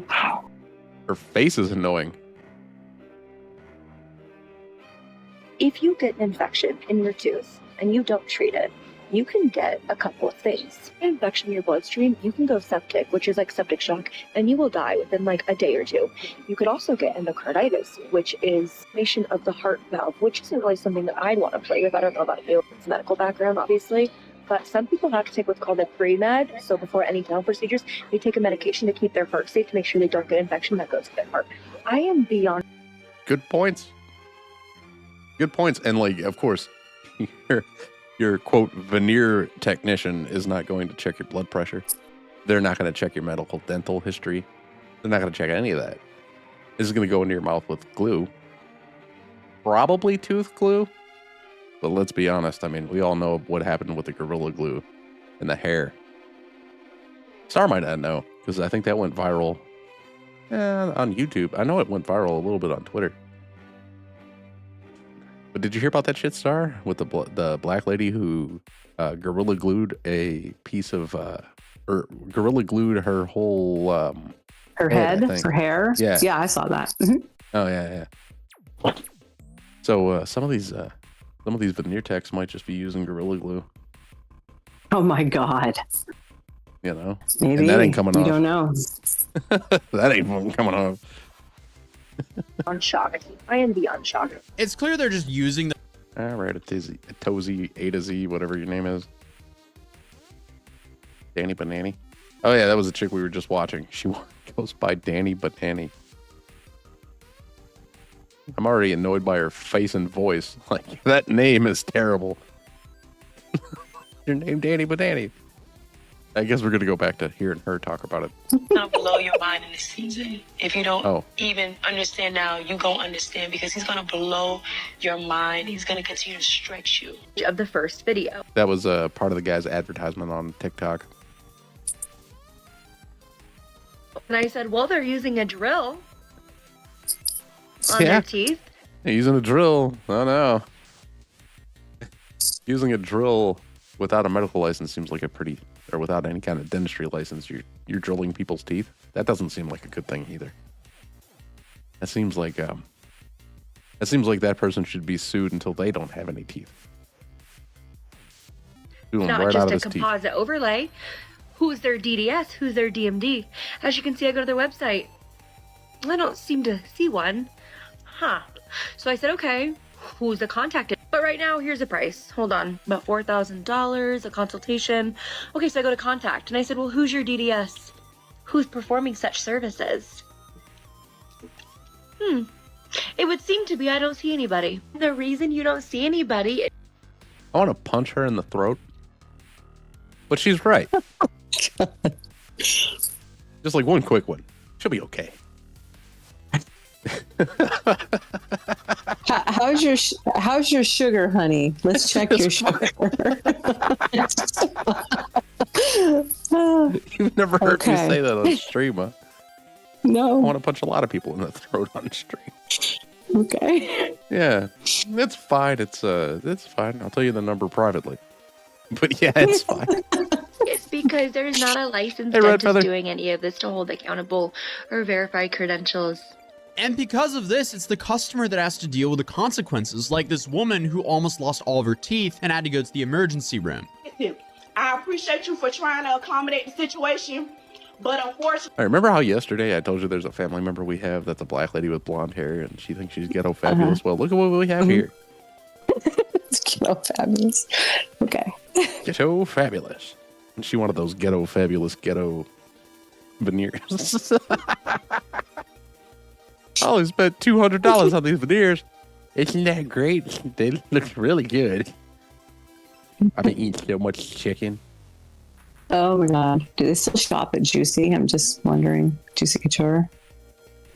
Her face is annoying. If you get an infection in your tooth and you don't treat it, you can get a couple of things. An infection in your bloodstream, you can go septic, which is like septic shock, and you will die within like a day or two. You could also get endocarditis, which is inflammation of the heart valve, which isn't really something that I'd want to play with. I don't know about you. It's a medical background, obviously. But some people have to take what's called a pre-med. So before any dental procedures, they take a medication to keep their heart safe to make sure they don't get infection that goes to their heart. I am beyond. Good points. Good points. And like, of course, your quote veneer technician is not going to check your blood pressure. They're not going to check your medical dental history. They're not going to check any of that. This is going to go into your mouth with glue. Probably tooth glue. But let's be honest. I mean, we all know what happened with the Gorilla Glue in the hair. Star might not know, because I think that went viral on YouTube. I know it went viral a little bit on Twitter. But did you hear about that shit, Star? With the black lady who Gorilla Glued a piece of... or Gorilla Glued her whole... her head? Her hair? Yeah. Yeah, I saw that. Mm-hmm. Oh, yeah. So some of these veneer techs might just be using Gorilla Glue. Oh my God. You know? Maybe. And that ain't coming off. You don't know. That ain't fucking coming off. On shock. I am beyond shock. It's clear they're just using the... All right, a Tozy, A to Z, whatever your name is. Danny Banani. Oh, yeah, that was the chick we were just watching. She goes by Danny Banani. I'm already annoyed by her face and voice. Like, that name is terrible. Your name, Danny Banani. I guess we're going to go back to hearing her talk about it. Not blow your mind in this season. If you don't even understand now, you gon' understand, because he's going to blow your mind. He's going to continue to stretch you. Of the first video. That was part of the guy's advertisement on TikTok. And I said, well, they're using a drill on their teeth. Using a drill. Oh, no. Using a drill without a medical license seems like or without any kind of dentistry license, you're drilling people's teeth. That doesn't seem like a good thing either. That seems like that person should be sued until they don't have any teeth. Not just a composite overlay. Who's their DDS? Who's their DMD? As you can see, I go to their website. I don't seem to see one. Huh. So I said, okay, who's the contact? But right now, here's the price. Hold on. About $4,000, a consultation. Okay, so I go to contact. And I said, well, who's your DDS? Who's performing such services? It would seem to be I don't see anybody. The reason you don't see anybody... I want to punch her in the throat. But she's right. Just like one quick one. She'll be okay. How's your sugar, honey? Let's check your sugar. You've never heard me say that on stream, huh? No. I want to punch a lot of people in the throat on stream. Okay. Yeah, it's fine. It's fine. I'll tell you the number privately. But yeah, it's fine. It's because there's not a licensed dentist doing any of this to hold accountable or verify credentials. And because of this, it's the customer that has to deal with the consequences, like this woman who almost lost all of her teeth and had to go to the emergency room. I appreciate you for trying to accommodate the situation, but unfortunately... I remember how yesterday I told you there's a family member we have that's a black lady with blonde hair, and she thinks she's ghetto fabulous. Well, look at what we have here. It's ghetto fabulous. Okay. Ghetto fabulous. And she wanted those ghetto fabulous ghetto veneers. I only spent $200 on these veneers. Isn't that great? They look really good. I've been eating so much chicken. Oh my God. Do they still shop at Juicy? I'm just wondering. Juicy Couture?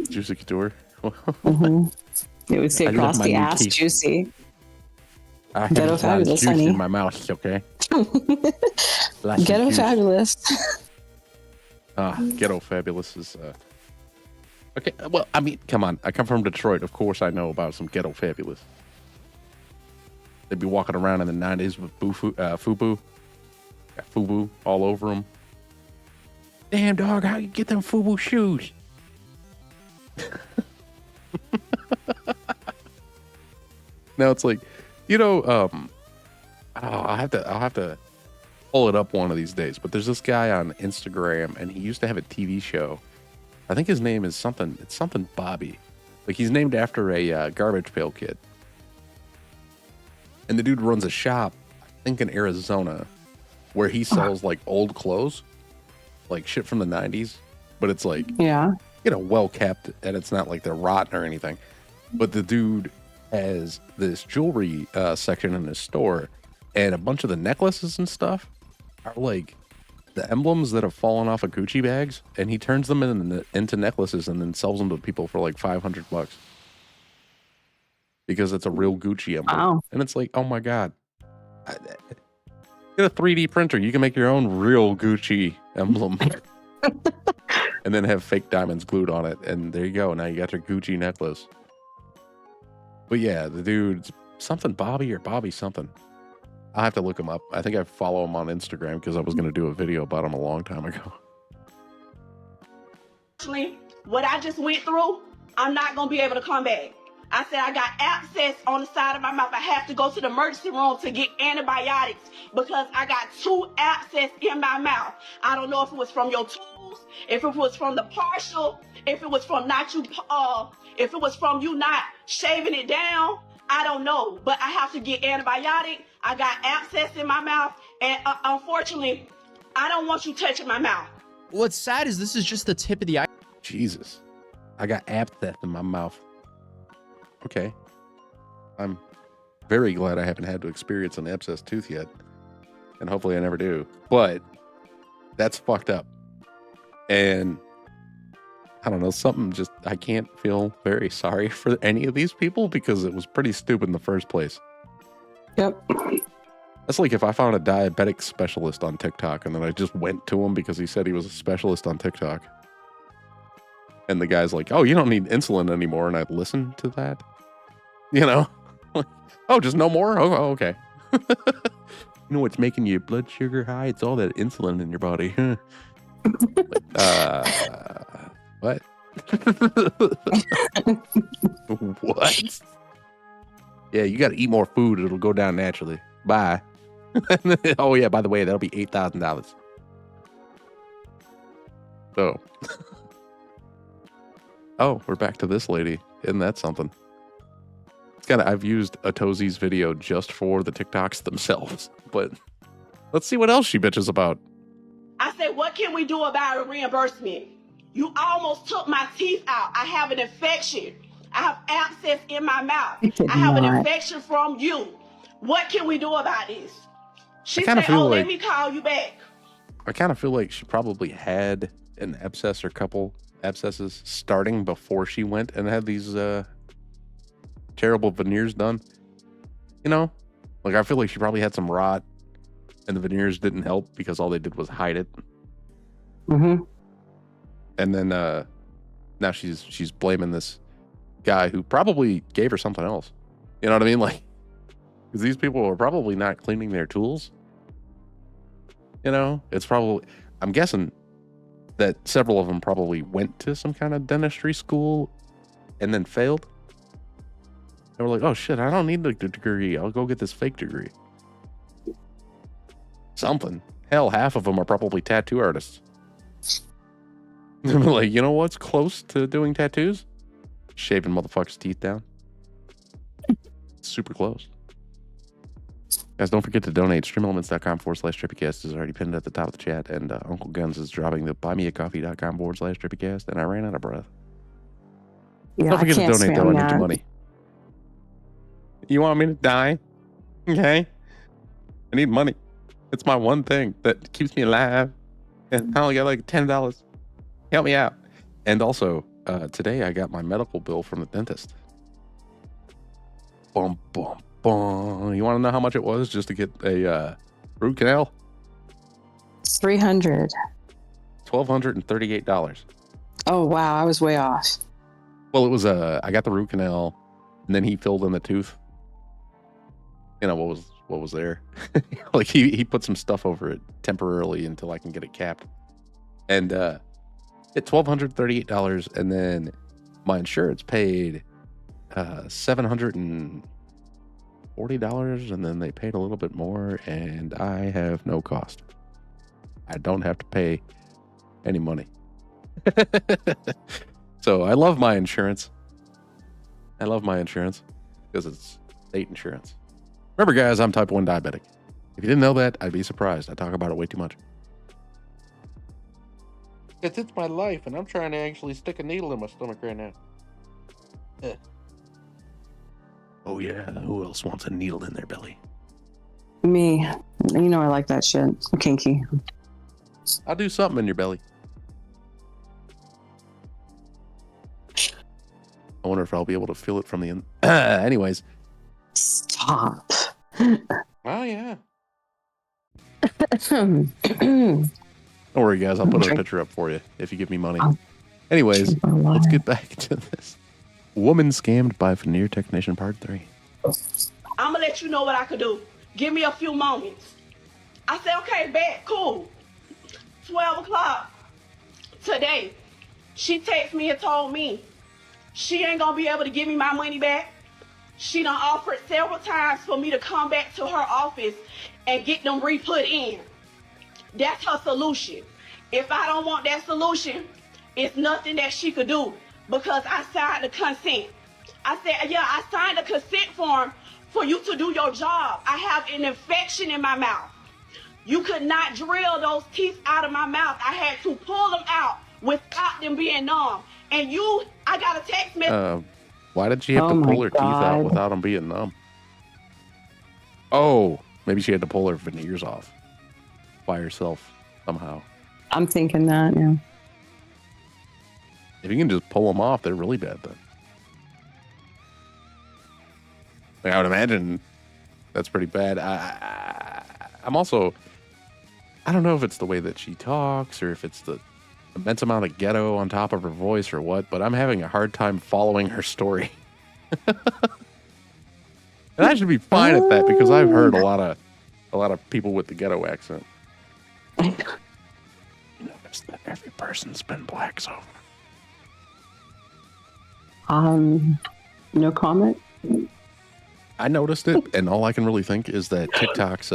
Juicy Couture? It would say across the ass, teeth. Juicy. I have a lot of juice in my mouth, okay? Ghetto fabulous. Ghetto fabulous is... Okay, well, I mean, come on. I come from Detroit. Of course I know about some ghetto fabulous. They'd be walking around in the 90s with FUBU. Got FUBU all over them. Damn, dog, how you get them FUBU shoes? Now it's like, I'll have to pull it up one of these days. But there's this guy on Instagram, and he used to have a TV show. I think his name is something Bobby. Like, he's named after a Garbage Pail Kid. And the dude runs a shop, I think in Arizona, where he sells like old clothes, like shit from the 90s. But it's like, well kept, and it's not like they're rotten or anything. But the dude has this jewelry section in his store, and a bunch of the necklaces and stuff are like the emblems that have fallen off of Gucci bags, and he turns them into necklaces and then sells them to people for like $500 because it's a real Gucci emblem. Wow. And it's like, oh my god, get a 3D printer, you can make your own real Gucci emblem. And then have fake diamonds glued on it, and there you go, now you got your Gucci necklace. But yeah, the dude's something Bobby or Bobby something. I'll have to look him up. I think I follow him on Instagram because I was going to do a video about him a long time ago. Actually, what I just went through, I'm not going to be able to come back. I said I got abscess on the side of my mouth. I have to go to the emergency room to get antibiotics because I got 2 abscess in my mouth. I don't know if it was from your tools, if it was from the partial, if it was from if it was from you not shaving it down. I don't know, but I have to get antibiotic. I got abscess in my mouth, and unfortunately, I don't want you touching my mouth. What's sad is this is just the tip of the iceberg. Jesus, I got abscess in my mouth. Okay, I'm very glad I haven't had to experience an abscess tooth yet, and hopefully I never do. But that's fucked up, and I don't know, I can't feel very sorry for any of these people because it was pretty stupid in the first place. Yep. That's like if I found a diabetic specialist on TikTok and then I just went to him because he said he was a specialist on TikTok. And the guy's like, oh, you don't need insulin anymore. And I'd listen to that. Oh, just no more? Oh, okay. You know what's making your blood sugar high? It's all that insulin in your body. What? What? Yeah, you got to eat more food. It'll go down naturally. Bye. Oh, yeah, by the way, that'll be $8,000. So. Oh, we're back to this lady. Isn't that something? It's I've used Atozi's video just for the TikToks themselves. But let's see what else she bitches about. I said, what can we do about a reimbursement? You almost took my teeth out. I have an infection. I have abscess in my mouth. I have an infection from you. What can we do about this? She said, let me call you back. I kind of feel like she probably had an abscess or couple abscesses starting before she went and had these terrible veneers done. Like I feel like she probably had some rot and the veneers didn't help because all they did was hide it. Mm-hmm. And then now she's blaming this guy who probably gave her something else. You know what I mean? Like, because these people are probably not cleaning their tools. It's probably, I'm guessing that several of them probably went to some kind of dentistry school and then failed. They were like, oh shit, I don't need the degree. I'll go get this fake degree. Something. Hell, half of them are probably tattoo artists. Like, you know what's close to doing tattoos? Shaving motherfuckers' teeth down. Super close. Guys, don't forget to donate. streamelements.com/trippycast is already pinned at the top of the chat, and Uncle Guns is dropping the buymeacoffee.com/trippycast, and I ran out of breath. Yeah, don't forget to donate, though. I need your money. You want me to die? Okay. I need money. It's my one thing that keeps me alive. And I only got like $10. Help me out. And also, today I got my medical bill from the dentist. Bum, bum, bum. You want to know how much it was just to get a root canal? $300. $1,238. Oh, wow. I was way off. Well, it was, I got the root canal and then he filled in the tooth. What what was there. Like he put some stuff over it temporarily until I can get it capped. And it's $1,238, and then my insurance paid $740, and then they paid a little bit more, and I have no cost. I don't have to pay any money. So I love my insurance. I love my insurance because it's state insurance. Remember, guys, I'm type 1 diabetic. If you didn't know that, I'd be surprised. I talk about it way too much. It's my life, and I'm trying to actually stick a needle in my stomach right now. Yeah. Oh, yeah. Who else wants a needle in their belly? Me. You know I like that shit. I'm kinky. I'll do something in your belly. I wonder if I'll be able to feel it from the end. Anyways. Stop. Oh, yeah. Don't worry, guys. I'll put a picture up for you if you give me money. Anyways, let's get back to this. Woman scammed by veneer technician part 3. I'm going to let you know what I could do. Give me a few moments. I said, okay, bet, cool. 12 o'clock today, she texted me and told me she ain't going to be able to give me my money back. She done offered several times for me to come back to her office and get them re-put in. That's her solution. If I don't want that solution, it's nothing that she could do because I signed the consent. I said, yeah, I signed the consent form for you to do your job. I have an infection in my mouth. You could not drill those teeth out of my mouth. I had to pull them out without them being numb. And I got a text message. Why did she have to pull her teeth out without them being numb? Oh, maybe she had to pull her veneers off by herself somehow. I'm thinking that, yeah. If you can just pull them off, they're really bad then. Like, I would imagine that's pretty bad. I'm also, I don't know if it's the way that she talks or if it's the immense amount of ghetto on top of her voice or what, but I'm having a hard time following her story. And I should be fine at that because I've heard a lot of people with the ghetto accent. You notice that every person's been black so far. No comment. I noticed it, and all I can really think is that TikTok's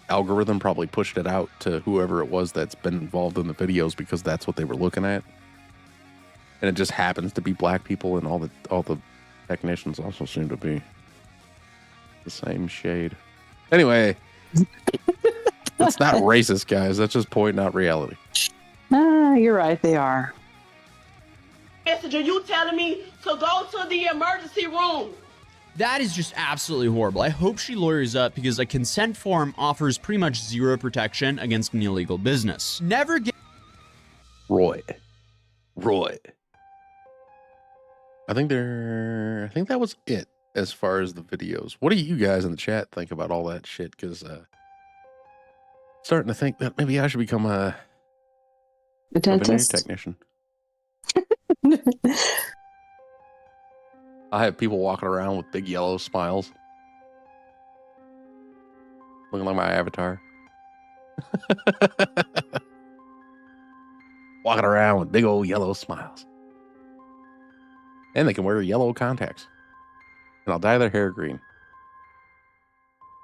algorithm probably pushed it out to whoever it was that's been involved in the videos because that's what they were looking at. And it just happens to be black people, and all the technicians also seem to be the same shade. Anyway, it's not racist, guys. That's just pointing out reality. You're right, they are. Messenger, you telling me to go to the emergency room. That is just absolutely horrible. I hope she lawyers up because a consent form offers pretty much zero protection against an illegal business. Never get... Roy. I think that was it as far as the videos. What do you guys in the chat think about all that shit? Because starting to think that maybe I should become a dentist technician. I have people walking around with big yellow smiles, looking like my avatar. Walking around with big old yellow smiles. And they can wear yellow contacts. And I'll dye their hair green.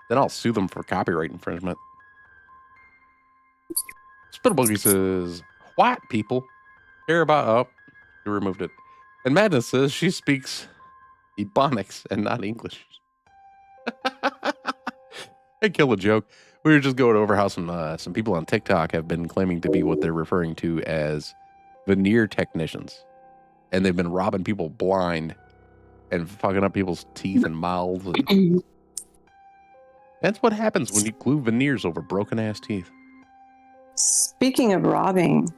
Then I'll sue them for copyright infringement. Spittleboogie says, white people care about... Oh, you removed it. And Madness says she speaks Ebonics and not English. I kill a joke. We were just going over how some people on TikTok have been claiming to be what they're referring to as veneer technicians. And they've been robbing people blind and fucking up people's teeth and mouths. And that's what happens when you glue veneers over broken ass teeth. Speaking of robbing,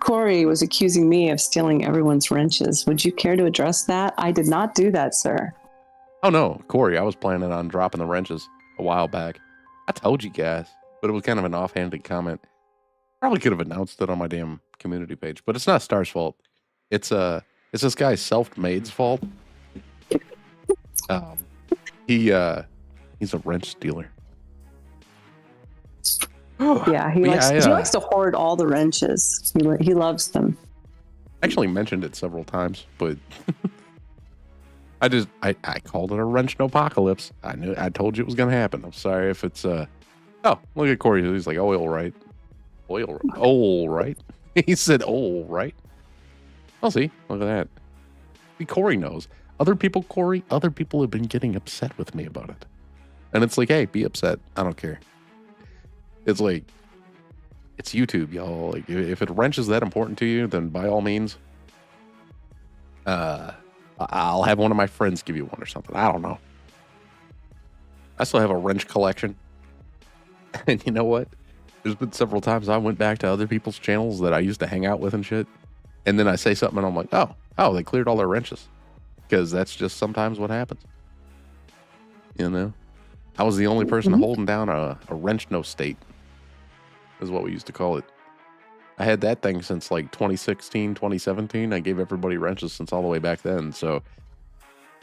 Corey was accusing me of stealing everyone's wrenches. Would you care to address that? I did not do that, sir. Oh no, Corey, I was planning on dropping the wrenches a while back. I told you guys, but it was kind of an offhanded comment. Probably could have announced it on my damn community page, but it's not Star's fault. It's this guy's self-made's fault. He He's a wrench dealer. Yeah, he likes to hoard all the wrenches. He loves them. Actually mentioned it several times, but I called it a wrench apocalypse. I told you it was gonna happen. I'm sorry if it's oh, look at Corey. He's like, oil right. He said oil right. I'll see. Look at that. See, Corey knows. Other people have been getting upset with me about it. And it's like, hey, be upset. I don't care. It's like, it's YouTube, y'all. Like, if it wrench is that important to you, then by all means, I'll have one of my friends give you one or something. I don't know. I still have a wrench collection. And you know what? There's been several times I went back to other people's channels that I used to hang out with and shit. And then I say something and I'm like, oh, they cleared all their wrenches. Because that's just sometimes what happens. You know? I was the only person holding down a wrench no state. Is what we used to call it. I had that thing since like 2016, 2017. I gave everybody wrenches since all the way back then. So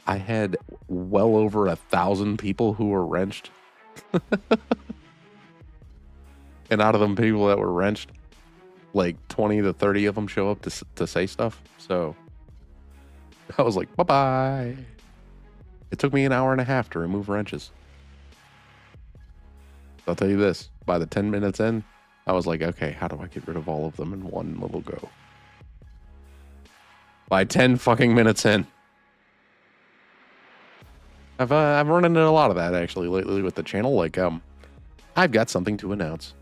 I had well over 1,000 people who were wrenched. And out of them people that were wrenched, like 20 to 30 of them show up to say stuff. So I was like, bye-bye. It took me an hour and a half to remove wrenches. I'll tell you this, by the 10 minutes in, I was like, okay, how do I get rid of all of them in one little go? By 10 fucking minutes in. I've run into a lot of that actually lately with the channel. Like, I've got something to announce.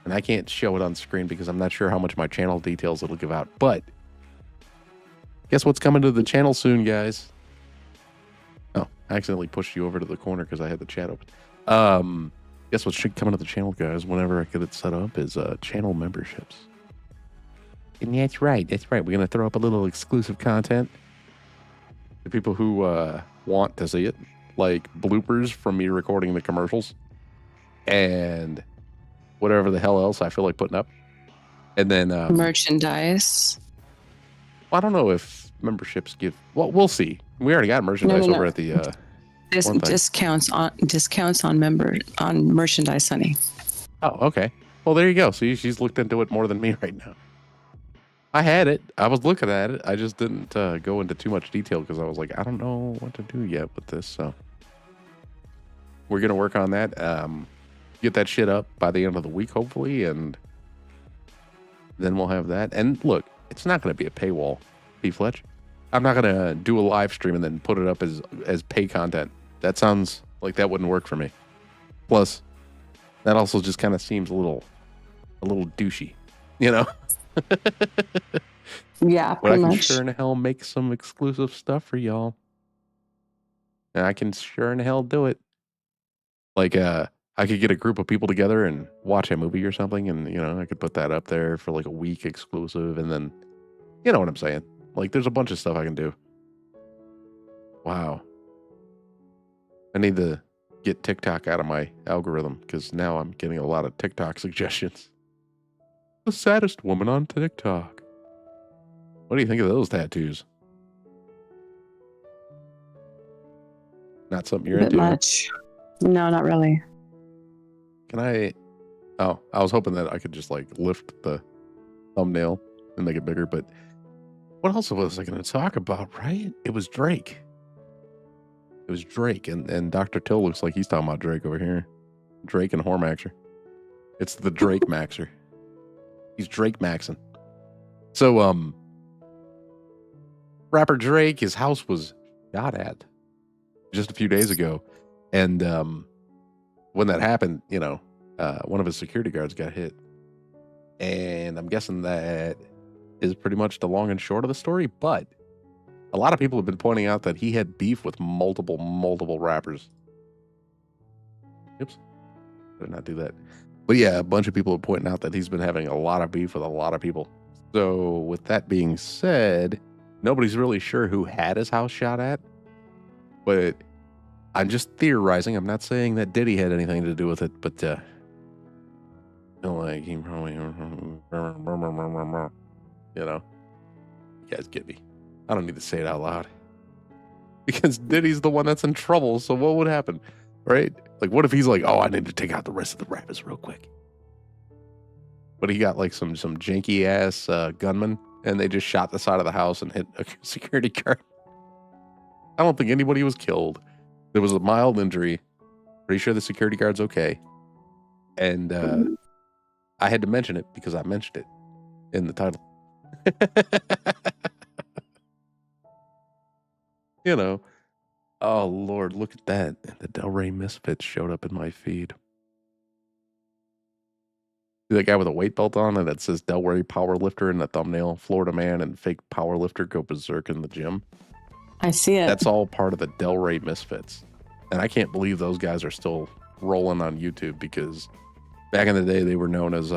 And I can't show it on screen because I'm not sure how much my channel details it'll give out. But guess what's coming to the channel soon, guys? Oh, I accidentally pushed you over to the corner because I had the chat open. Guess what should come into the channel, guys, whenever I get it set up is channel memberships. And that's right. We're going to throw up a little exclusive content to people who want to see it, like bloopers from me recording the commercials and whatever the hell else I feel like putting up. And then merchandise. Well, I don't know if memberships give. Well, we'll see. We already got merchandise over at the. Discounts on merchandise, honey. Oh, okay. Well, there you go. See, she's looked into it more than me right now. I had it. I was looking at it. I just didn't go into too much detail because I was like, I don't know what to do yet with this. So we're gonna work on that. Get that shit up by the end of the week, hopefully, and then we'll have that. And look, it's not gonna be a paywall, P. Fletch. I'm not gonna do a live stream and then put it up as pay content. That sounds like that wouldn't work for me. Plus, that also just kind of seems a little douchey, you know? Yeah, but I can much. sure in hell make some exclusive stuff for y'all. And I can sure in hell do it. Like, I could get a group of people together and watch a movie or something, and, you know, I could put that up there for like a week exclusive, and then, you know what I'm saying? Like, there's a bunch of stuff I can do. Wow. I need to get TikTok out of my algorithm because now I'm getting a lot of TikTok suggestions. The saddest woman on TikTok. What do you think of those tattoos? Not something you're into? Much. No, not really. Can I? Oh, I was hoping that I could just like lift the thumbnail and make it bigger, but what else was I going to talk about, right? It was Drake. It was Drake, and Dr. Till looks like he's talking about Drake over here. Drake and Hormaxer. It's the Drake Maxer. He's Drake Maxing. So, rapper Drake, his house was shot at just a few days ago. And when that happened, you know, one of his security guards got hit. And I'm guessing that is pretty much the long and short of the story, but a lot of people have been pointing out that he had beef with multiple rappers. Oops. Did not do that. But yeah, a bunch of people are pointing out that he's been having a lot of beef with a lot of people. So with that being said, nobody's really sure who had his house shot at, but I'm just theorizing. I'm not saying that Diddy had anything to do with it, but you know, like he probably, you know, you guys get me. I don't need to say it out loud because Diddy's the one that's in trouble. So what would happen? right? Like, what if he's like, oh, I need to take out the rest of the rabbits real quick. But he got like some janky ass gunman, and they just shot the side of the house and hit a security guard. I don't think anybody was killed. There was a mild injury. Pretty sure the security guard's okay. And I had to mention it because I mentioned it in the title. You know. Oh, Lord, look at that. And the Del Rey Misfits showed up in my feed. See that guy with a weight belt on and it says Del Rey Powerlifter in the thumbnail, Florida man and fake powerlifter go berserk in the gym. I see it. That's all part of the Del Rey Misfits. And I can't believe those guys are still rolling on YouTube because back in the day they were known as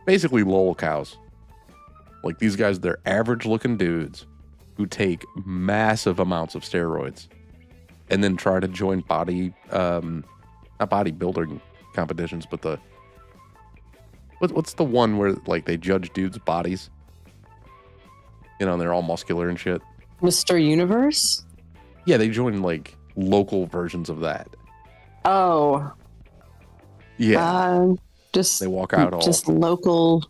basically lol cows. Like these guys, they're average looking dudes who take massive amounts of steroids and then try to join not bodybuilding competitions, but what's the one where like they judge dudes' bodies? You know, and they're all muscular and shit. Mr. Universe? Yeah, they join like local versions of that. Oh. Yeah. Just they walk out just local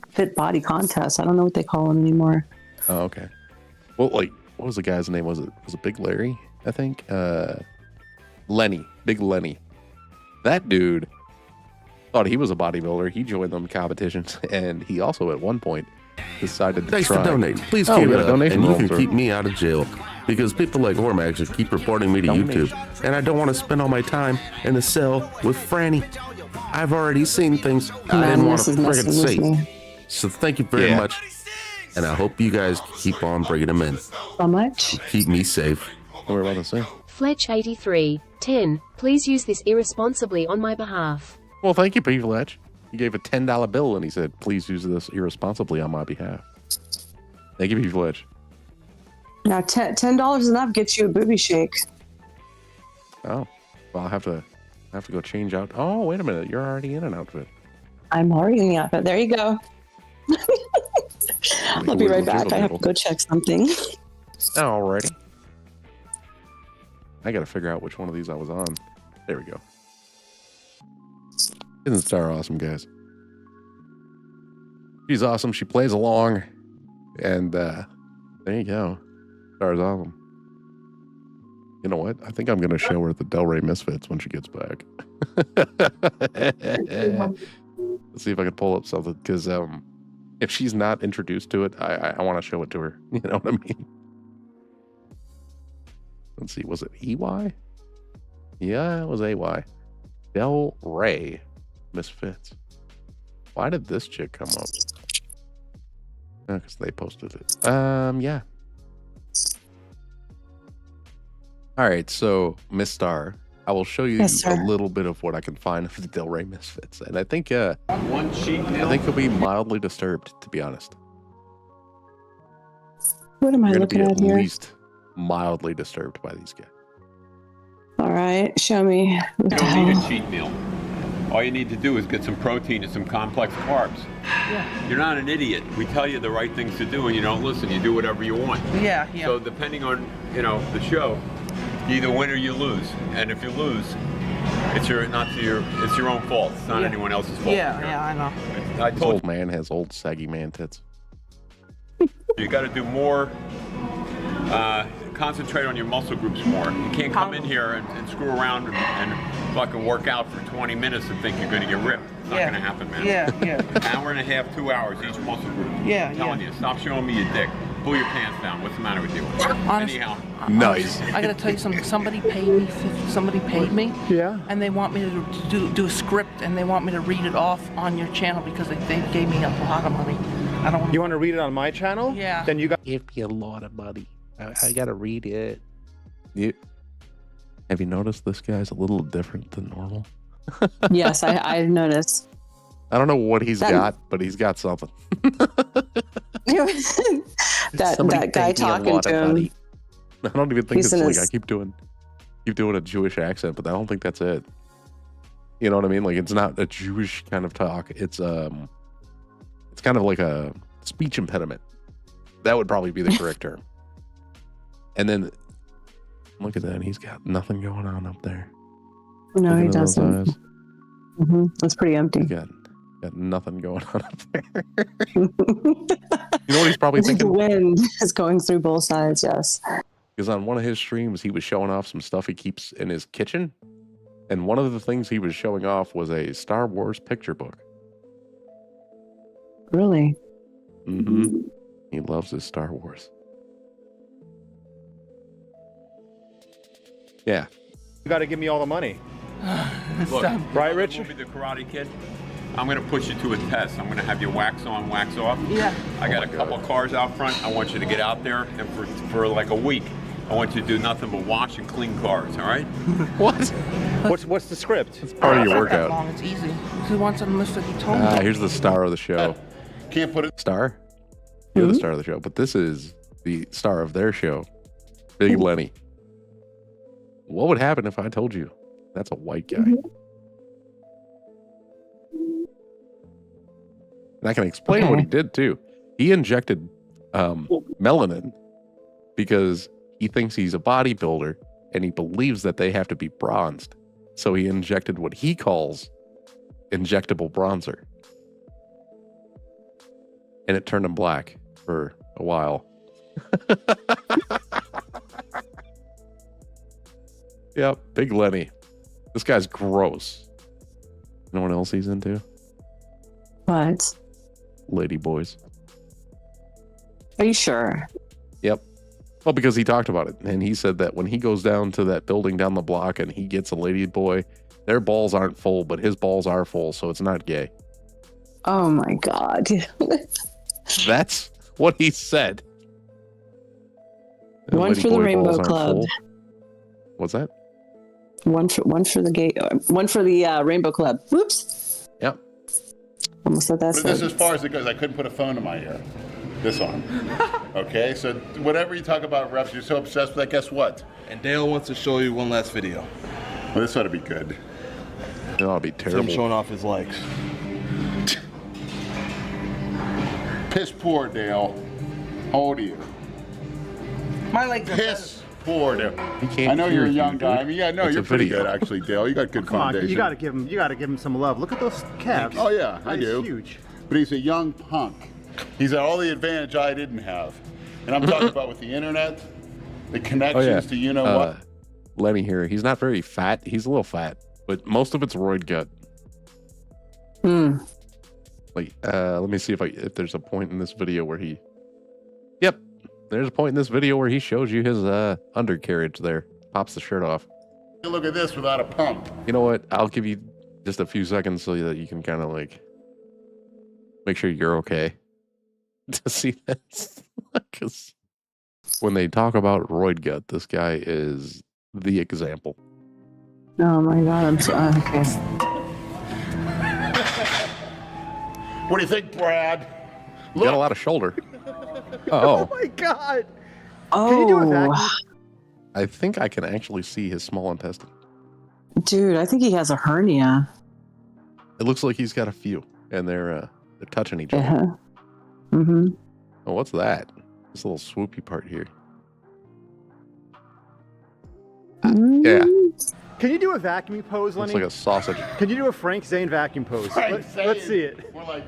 fit body contests. I don't know what they call them anymore. Oh, okay. Well, like, what was the guy's name? Was it Big Larry? I think. Lenny. Big Lenny. That dude thought he was a bodybuilder. He joined them competitions, and he also at one point decided to Thanks try. for donating. Please keep it up, and you can keep me out of jail because people like Hormax keep reporting me to YouTube, and I don't want to spend all my time in the cell with Franny. I've already seen things I didn't want to friggin' see. So thank you very much, and I hope you guys keep on bringing them in. How much? Keep me safe. What were we about to say? Fletch83, 10. Please use this irresponsibly on my behalf. Well, thank you, P. Fletch. He gave a $10 bill and he said, please use this irresponsibly on my behalf. Thank you, P. Fletch. Now, $10 enough gets you a booby shake. Oh, well, I'll have to go change out. Oh, wait a minute. You're already in an outfit. I'm already in the outfit. There you go. I'll be right back. I have to go check something. Alrighty. I got to figure out which one of these I was on. There we go. Isn't Star awesome, guys? She's awesome. She plays along. And there you go. Star's awesome. You know what? I think I'm going to show her the Del Rey Misfits when she gets back. Let's see if I can pull up something. Because if she's not introduced to it, I want to show it to her. You know what I mean? Let's see. Was it EY? Yeah, it was AY. Del Rey Misfits. Why did this chick come up? Because they posted it. Yeah. All right, so Miss Star, I will show you a little bit of what I can find of the Del Rey Misfits, and I think one sheet meal. I think you'll be mildly disturbed, to be honest. What am I looking at here? At least mildly disturbed by these guys. All right, show me. You don't need a cheat meal. All you need to do is get some protein and some complex carbs. Yeah. You're not an idiot. We tell you the right things to do and you don't listen. You do whatever you want. Yeah. So depending on, the show, you either win or you lose. And if you lose, it's your own fault. It's not anyone else's fault. Yeah, I know. This old man has old saggy man tits. You got to do more. Concentrate on your muscle groups more. You can't come in here and screw around and fucking work out for 20 minutes and think you're going to get ripped. It's not going to happen, man. Yeah. Hour and a half, 2 hours each muscle group. I'm telling you, stop showing me your dick. Pull your pants down. What's the matter with you? Anyhow. Nice. I got to tell you something. Somebody paid me. Yeah. And they want me to do a script and they want me to read it off on your channel because they gave me a lot of money. I don't want. You want to read it on my channel? Yeah. Then you got. Give me a lot of money. I gotta read it. Have you noticed this guy's a little different than normal? Yes, I've noticed. I don't know what he's got, but he's got something. that guy talking to him. I don't even think it's like I keep doing a Jewish accent, but I don't think that's it. You know what I mean? Like it's not a Jewish kind of talk. It's kind of like a speech impediment. That would probably be the correct term. And then Look at that. He's got nothing going on up there. No, Look he into those doesn't. eyes. It's pretty empty. He's got nothing going on up there. You know what he's probably The thinking? wind is going through both sides, yes. Because on one of his streams, he was showing off some stuff he keeps in his kitchen. And one of the things he was showing off was a Star Wars picture book. Really? Mm-hmm. He loves his Star Wars. Yeah. You got to give me all the money. Look, right, Rich? The movie The Karate Kid. I'm going to put you to a test. I'm going to have you wax on, wax off. Yeah. I got a couple cars out front. I want you to get out there, and for like a week, I want you to do nothing but wash and clean cars, all right? What? What's the script? It's part of your Not that workout. long, it's easy. He wants a Mr. He told me. Here's the star of the show. Can't put it. Star? You're the star of the show, but this is the star of their show, Big Lenny. What would happen if I told you that's a white guy? And I can explain what he did too. He injected melanin because he thinks he's a bodybuilder and he believes that they have to be bronzed. So he injected what he calls injectable bronzer. And it turned him black for a while. Yep, Big Lenny. This guy's gross. You know what else he's into? What? Lady boys. Are you sure? Yep. Well, because he talked about it. And he said that when he goes down to that building down the block and he gets a lady boy, their balls aren't full, but his balls are full, so it's not gay. Oh my God. That's what he said. One Lady for the boy Rainbow balls aren't Club. full. What's that? One for the Rainbow Club. Whoops. Yep. Almost said that. But this is as far as it goes. I couldn't put a phone in my ear. This on. Okay, so whatever you talk about reps, you're so obsessed with that, guess what? And Dale wants to show you one last video. Well, this ought to be good. It ought to be terrible. Him showing off his legs. Piss poor, Dale. How old are you? My legs are Piss poor, Dale. can't I know you're a hear young you, guy. dude. I mean, yeah, no, It's you're a pretty video. good, actually, Dale. You got good Come on, foundation. you got to give him some love. Look at those calves. Oh yeah, I He's do. Huge. But he's a young punk. He's got all the advantage I didn't have. And I'm talking about with the internet, the connections to you know what. Lenny here. He's not very fat. He's a little fat, but most of it's roid gut. Like, let me see if there's a point in this video where he. Yep, there's a point in this video where he shows you his undercarriage there. Pops the shirt off. Look at this without a pump. You know what? I'll give you just a few seconds so that you can kind of like make sure you're okay to see this. Because when they talk about roid gut, this guy is the example. Oh my God, I'm so okay. What do you think, Brad? You got a lot of shoulder. Oh. Oh my God. Oh. Can you do a vacuum? I think I can actually see his small intestine. Dude, I think he has a hernia. It looks like he's got a few, and they're touching each other. Uh-huh. Mm-hmm. Oh, what's that? This little swoopy part here. Yeah, Can you do a vacuum pose, Lenny? looks like a sausage. Can you do a Frank Zane vacuum pose? Let's see it. We're like,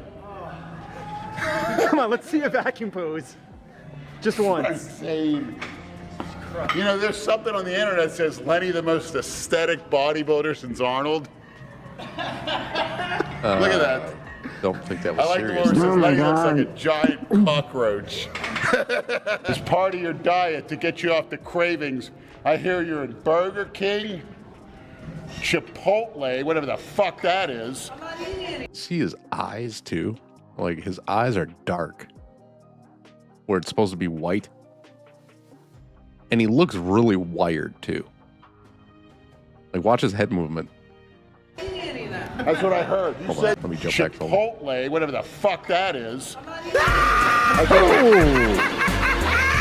Come on, let's see a vacuum pose. Just once. insane. You know, there's something on the internet that says Lenny the most aesthetic bodybuilder since Arnold. Look at that. Don't think that was I like the serious. one where it says Lenny looks like a giant cockroach. It's part of your diet to get you off the cravings. I hear you're in Burger King, Chipotle, whatever the fuck that is. See his eyes too? Like his eyes are dark, where it's supposed to be white. And he looks really wired too. Like watch his head movement. That's what I heard. You Hold on, said let me jump back for a moment. Chipotle, whatever the fuck that is. One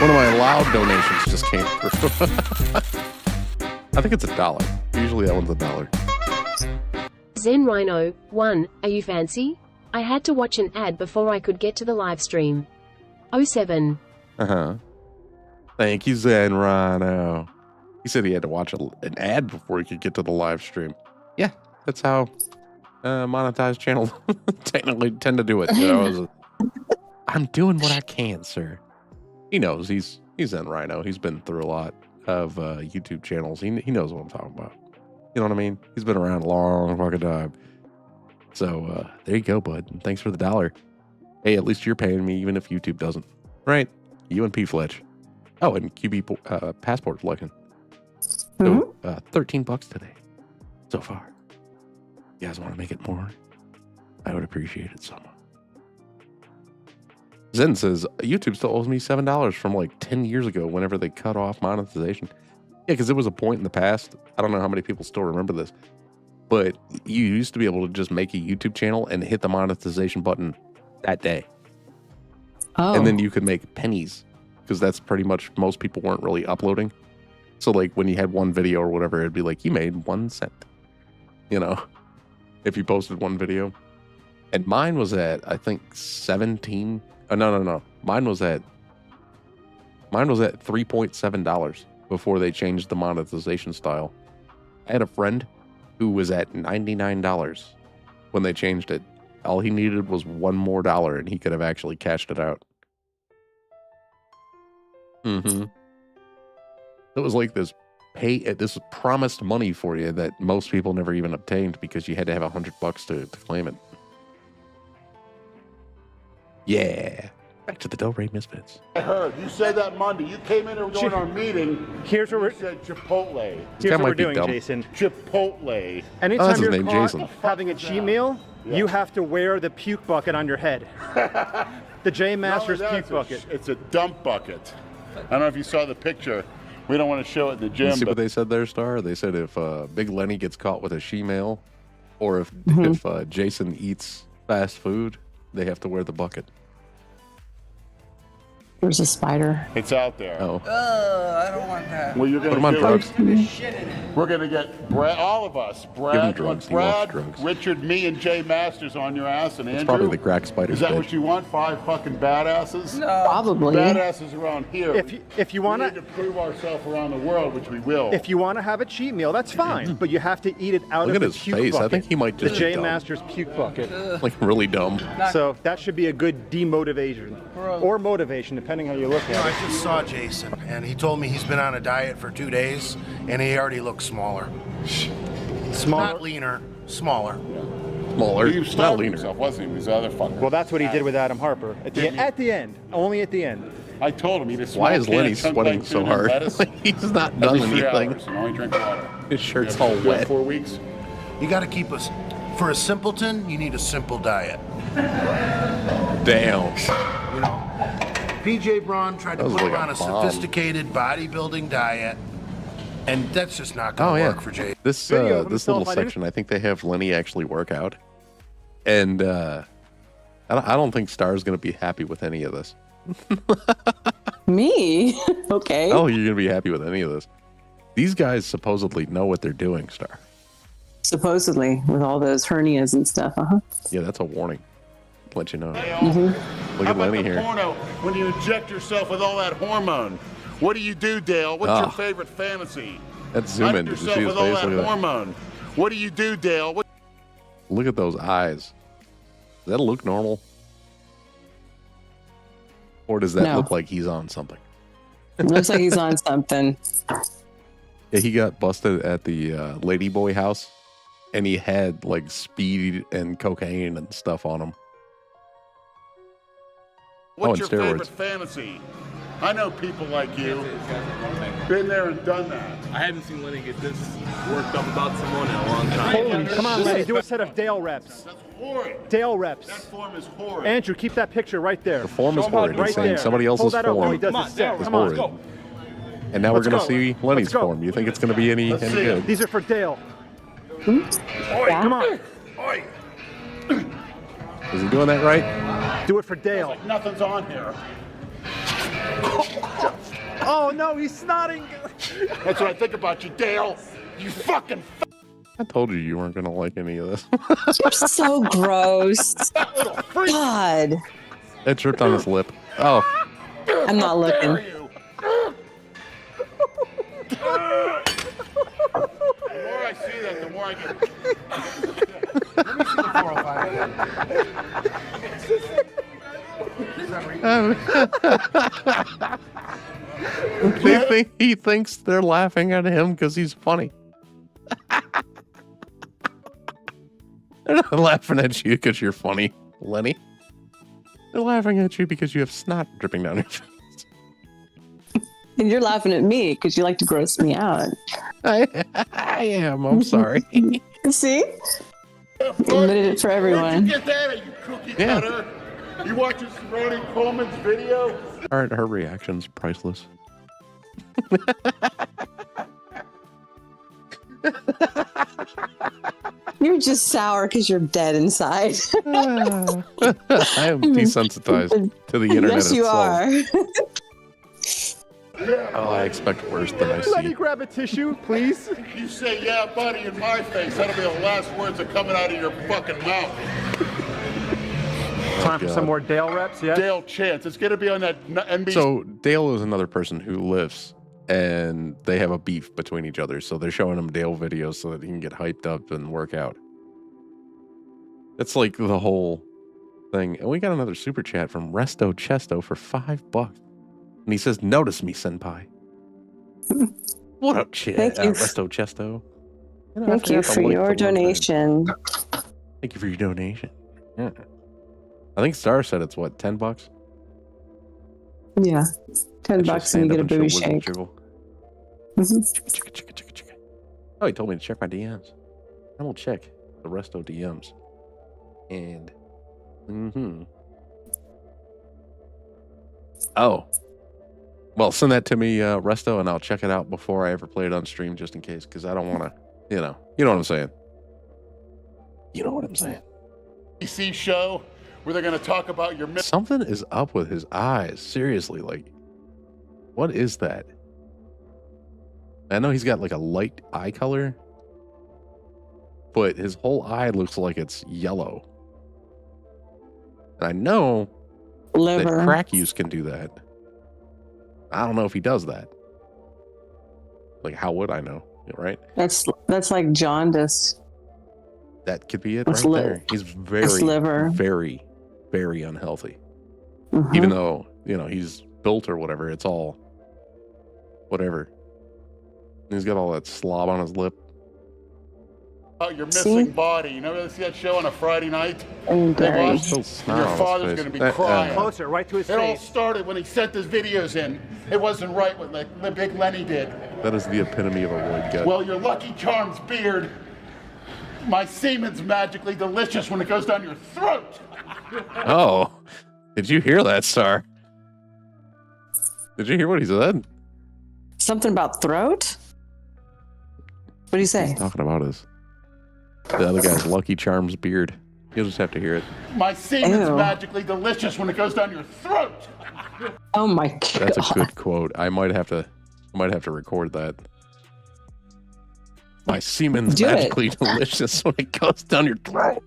of my loud donations just came through. I think it's $1. Usually that one's $1. Zen Rhino 1, are you fancy? I had to watch an ad before I could get to the live stream. 07. Thank you, Zen Rhino. He said he had to watch an ad before he could get to the live stream. Yeah, that's how monetized channels technically tend to do it. You know, I'm doing what I can, sir. He knows he's in Rhino. He's been through a lot of YouTube channels. He knows what I'm talking about. You know what I mean? He's been around a long fucking time. So there you go, bud. And thanks for the $1. Hey, at least you're paying me, even if YouTube doesn't. Right? You and P Fletch. Oh, and QB passport's looking. So $13 today so far. You guys want to make it more? I would appreciate it so much. Zen says YouTube still owes me $7 from like 10 years ago whenever they cut off monetization. Yeah, because there was a point in the past. I don't know how many people still remember this, but you used to be able to just make a YouTube channel and hit the monetization button that day. Oh. And then you could make pennies because that's pretty much most people weren't really uploading. So like when you had one video or whatever, it'd be like you made 1 cent, you know, if you posted one video. And mine was at, I think 17. No. Mine was at $3.7 before they changed the monetization style. I had a friend who was at $99 when they changed it. All he needed was $1 more and he could have actually cashed it out. It was like this promised money for you that most people never even obtained because you had to have $100 to claim it. Yeah. Back to the Del Rey Misfits. I heard. You said that Monday. You came in during our meeting. Here's what we said Chipotle. Here's what we're doing, Jason. Chipotle. Anytime you're caught having a cheat meal, you have to wear the puke bucket on your head. The J Masters puke bucket. It's a dump bucket. I don't know if you saw the picture. We don't want to show it in the gym. You see what they said there, Star? They said if Big Lenny gets caught with a she-male, or if Jason eats fast food, they have to wear the bucket. There's a spider. It's out there. Oh. I don't want that. Well, you're going to drugs. We're going to get Brad, all of us. Brad, Richard, me, and Jay Masters on your ass, and Andrew. It's probably the crack spider. Is that what you want? 5 fucking badasses? No. Probably. Badasses around here. If you want to prove ourselves around the world, which we will. If you want to have a cheat meal, that's fine, but you have to eat it out Look of at the his puke face. bucket. I think he might just the J Masters puke bucket. Like really dumb. So that should be a good demotivation or motivation, depending how you look at it. I just saw Jason, and he told me he's been on a diet for 2 days, and he already looks smaller. Smaller? Not leaner, smaller. Smaller. He was starving himself, wasn't he? This other fucker. Well, that's what he did with Adam Harper. At the end. Only at the end. I told him he just. Why is Lenny sweating so hard? He's not done anything. And only drink water. His shirt's all wet. 4 weeks. You got to keep us. For a simpleton, you need a simple diet. Damn. You know, PJ Braun tried to put him on a sophisticated bodybuilding diet, and that's just not going to work for Jay. This little section, I think they have Lenny actually work out, and I don't think Star's going to be happy with any of this. Me? Okay. Oh, you're going to be happy with any of this. These guys supposedly know what they're doing, Star. Supposedly, with all those hernias and stuff, Yeah, that's a warning. Let you know. Look at Lenny here. Porno, when you inject yourself with all that hormone, what do you do, Dale? What's your favorite fantasy? Let's zoom in. Did you see his face? Look at that hormone. What do you do, Dale? Look at those eyes. Does that look normal? Or does that look like he's on something? It looks like he's on something. Yeah, he got busted at the Ladyboy house, and he had like speed and cocaine and stuff on him. What's your favorite fantasy? I know people like you. Been there and done that. I haven't seen Lenny get this worked up about someone in a long time. Come on, Lenny, do a set of Dale reps. That's horrid. Dale reps. That form is horrid. Andrew, keep that picture right there. The form is horrid. Right He's saying there. somebody else's Hold that up while form he does his set. is Come on, horrid. let's go. And now Let's we're going to go. see Lenny's form. You think it's going to be any good? These are for Dale. Oi, come on. Oi. Is he doing that right? Do it for Dale. Like nothing's on here. Oh no, he's snotting. That's what I think about you, Dale. You fucking. I told you you weren't going to like any of this. You're so gross. God. It tripped on his lip. Oh. I'm not looking. before I get. Let me see the 405. He thinks they're laughing at him because he's funny. They're not laughing at you because you're funny, Lenny. They're laughing at you because you have snot dripping down your face. And you're laughing at me because you like to gross me out. I am. I'm sorry. See? Admitted it for everyone. Where'd you get that, you cookie cutter? You watching Ronnie Coleman's video? Aren't her reactions priceless? You're just sour because you're dead inside. I am desensitized to the internet Yes, you itself. are. Oh, I expect worse than I see. Let me grab a tissue, please. You say, yeah, buddy, in my face. That'll be the last words that are coming out of your fucking mouth. Time for some more Dale reps, yeah? Dale Chance. It's going to be on that NBC. So Dale is another person who lifts, and they have a beef between each other. So they're showing him Dale videos so that he can get hyped up and work out. It's like the whole thing. And we got another super chat from Resto Chesto for $5. And he says, "Notice me, senpai." What up, Resto Chesto? Thank you for your donation. Thank you for your donation. Yeah. I think Star said it's what, $10? Yeah. $10 and you get a booty shake. Oh, he told me to check my DMs. I will check the Resto DMs. And oh. Well, send that to me, Resto, and I'll check it out before I ever play it on stream, just in case, because I don't want to, you know what I'm saying. You know what I'm saying. NBC show where they're going to talk about your... Something is up with his eyes. Seriously, like, what is that? I know he's got like a light eye color, but his whole eye looks like it's yellow. And I know that crack use can do that. I don't know if he does that. Like, how would I know? Right? That's like jaundice. That could be it right there. He's very, very unhealthy. Even though, he's built or whatever, it's all whatever. And he's got all that slob on his lip. Your missing body. You never see that show on a Friday night? And your father's going to be crying. Closer, right to his face. It all face. started when he sent his videos in. It wasn't right what the big Lenny did. That is the epitome of a roid gut. Well, your Lucky Charms beard, my semen's magically delicious when it goes down your throat. Oh, did you hear that, Star? Did you hear what he said? Something about throat? What do you say? He's talking about his... The other guy's Lucky Charms beard. You'll just have to hear it. My semen's magically delicious when it goes down your throat. Oh my God. That's a good quote. I might have to record that. My semen's magically delicious when it goes down your throat.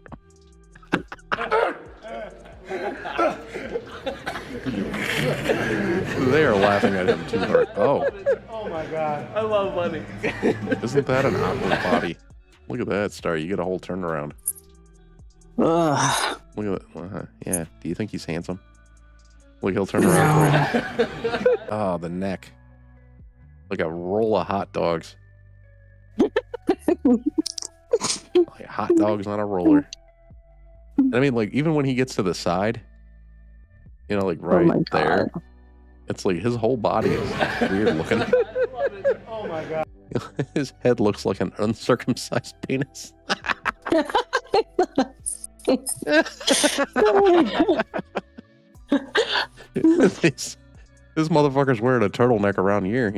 They are laughing at him too hard. Oh. Oh my God. I love Lenny. Isn't that an awkward body? Look at that, Star. You get a whole turnaround. Ugh. Look at that. Yeah. Do you think he's handsome? Look, he'll turn around for you. Oh, the neck. Like a roll of hot dogs. Like hot dogs on a roller. And I mean, like, even when he gets to the side, like right there, it's like his whole body is weird looking. Oh my God. His head looks like an uncircumcised penis. This motherfucker's wearing a turtleneck around here,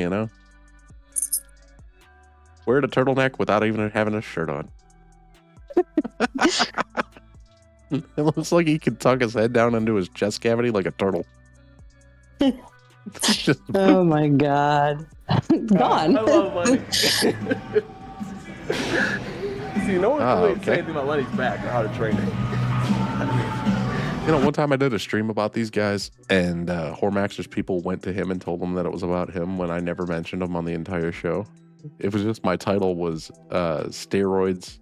Wearing a turtleneck without even having a shirt on. It looks like he could tuck his head down into his chest cavity like a turtle. Oh my God. Gone. I love Lenny. See, no one can really say anything about Lenny's back or how to train it. One time I did a stream about these guys, and Hormaxer's people went to him and told him that it was about him when I never mentioned him on the entire show. It was just my title was steroids.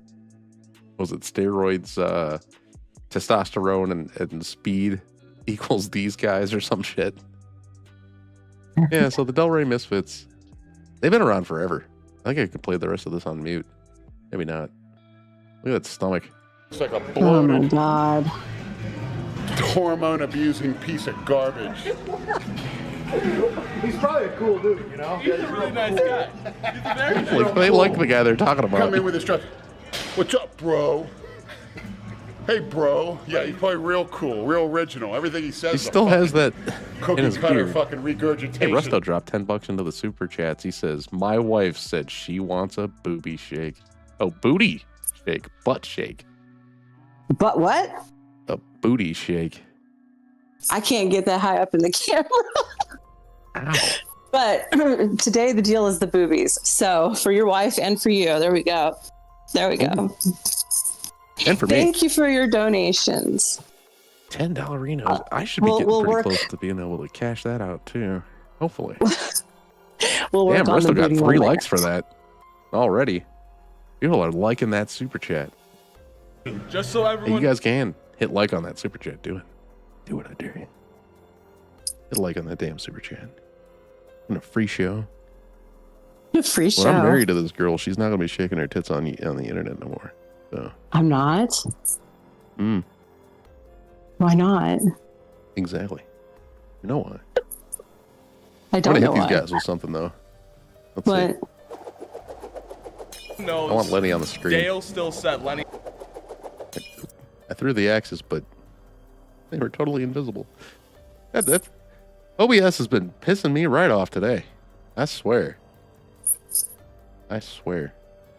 Was it steroids, testosterone and speed equals these guys or some shit? Yeah, so the Del Rey Misfits, they've been around forever. I think I could play the rest of this on mute. Maybe not. Look at that stomach. It's like a bloated, Oh my god. hormone-abusing piece of garbage. He's probably a cool dude, you know? He's a really nice guy. He's a very nice guy. They like the guy they're talking about. Come in with his truck. What's up, bro? Hey, bro. Yeah, he's probably real cool, real original. Everything he says. He still has that in cookie his cutter beard. fucking regurgitation. Hey, Rusto dropped $10 into the super chats. He says, "My wife said she wants a booby shake." Oh, booty shake, butt shake, But what? a booty shake. I can't get that high up in the camera. Ow. But today the deal is the boobies. So for your wife and for you, there we go. There we go. And for me. Thank you for your donations. $10. I should be getting pretty close to being able to cash that out too. Hopefully. We'll work Damn, on the Rusto got booty 3 one likes for that already. People are liking that super chat. Just so Hey, everyone. you guys can hit like on that super chat. Do it. Do it, I dare you. Hit like on that damn super chat. And a free show. A free show. When I'm married to this girl, she's not going to be shaking her tits on the internet no more. So. I'm not. Why not? Exactly. You know why? I don't know hit why. these guys with something though. Let's What? see. No, I want Lenny on the screen. Dale still said Lenny. I threw the axes, but they were totally invisible. That OBS has been pissing me right off today. I swear. I swear.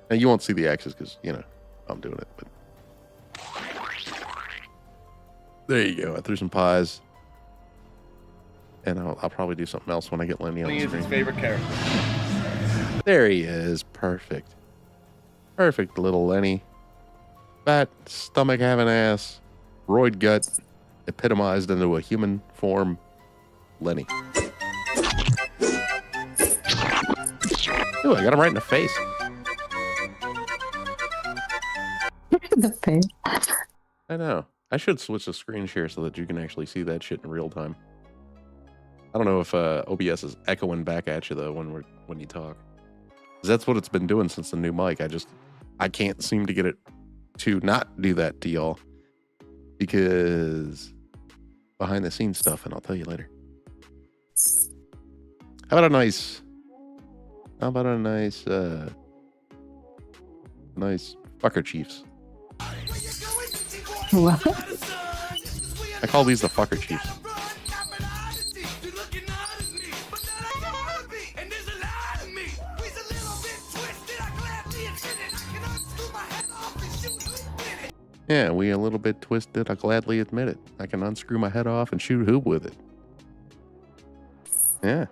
Now you won't see the axes because you know I'm doing it. But there you go. I threw some pies, and I'll probably do something else when I get Lenny on Lenny the is his screen. favorite character. There he is. Perfect. Perfect little Lenny. Fat, stomach having ass, roid gut, epitomized into a human form, Lenny. Ooh, I got him right in the face. The face. I know. I should switch the screen share so that you can actually see that shit in real time. I don't know if OBS is echoing back at you though when you talk. 'Cause that's what it's been doing since the new mic. I can't seem to get it to not do that to y'all because behind the scenes stuff, and I'll tell you later. How about a nice fucker chiefs? What? I call these the fucker chiefs. Yeah, we a little bit twisted. I gladly admit it. I can unscrew my head off and shoot hoop with it. Yeah,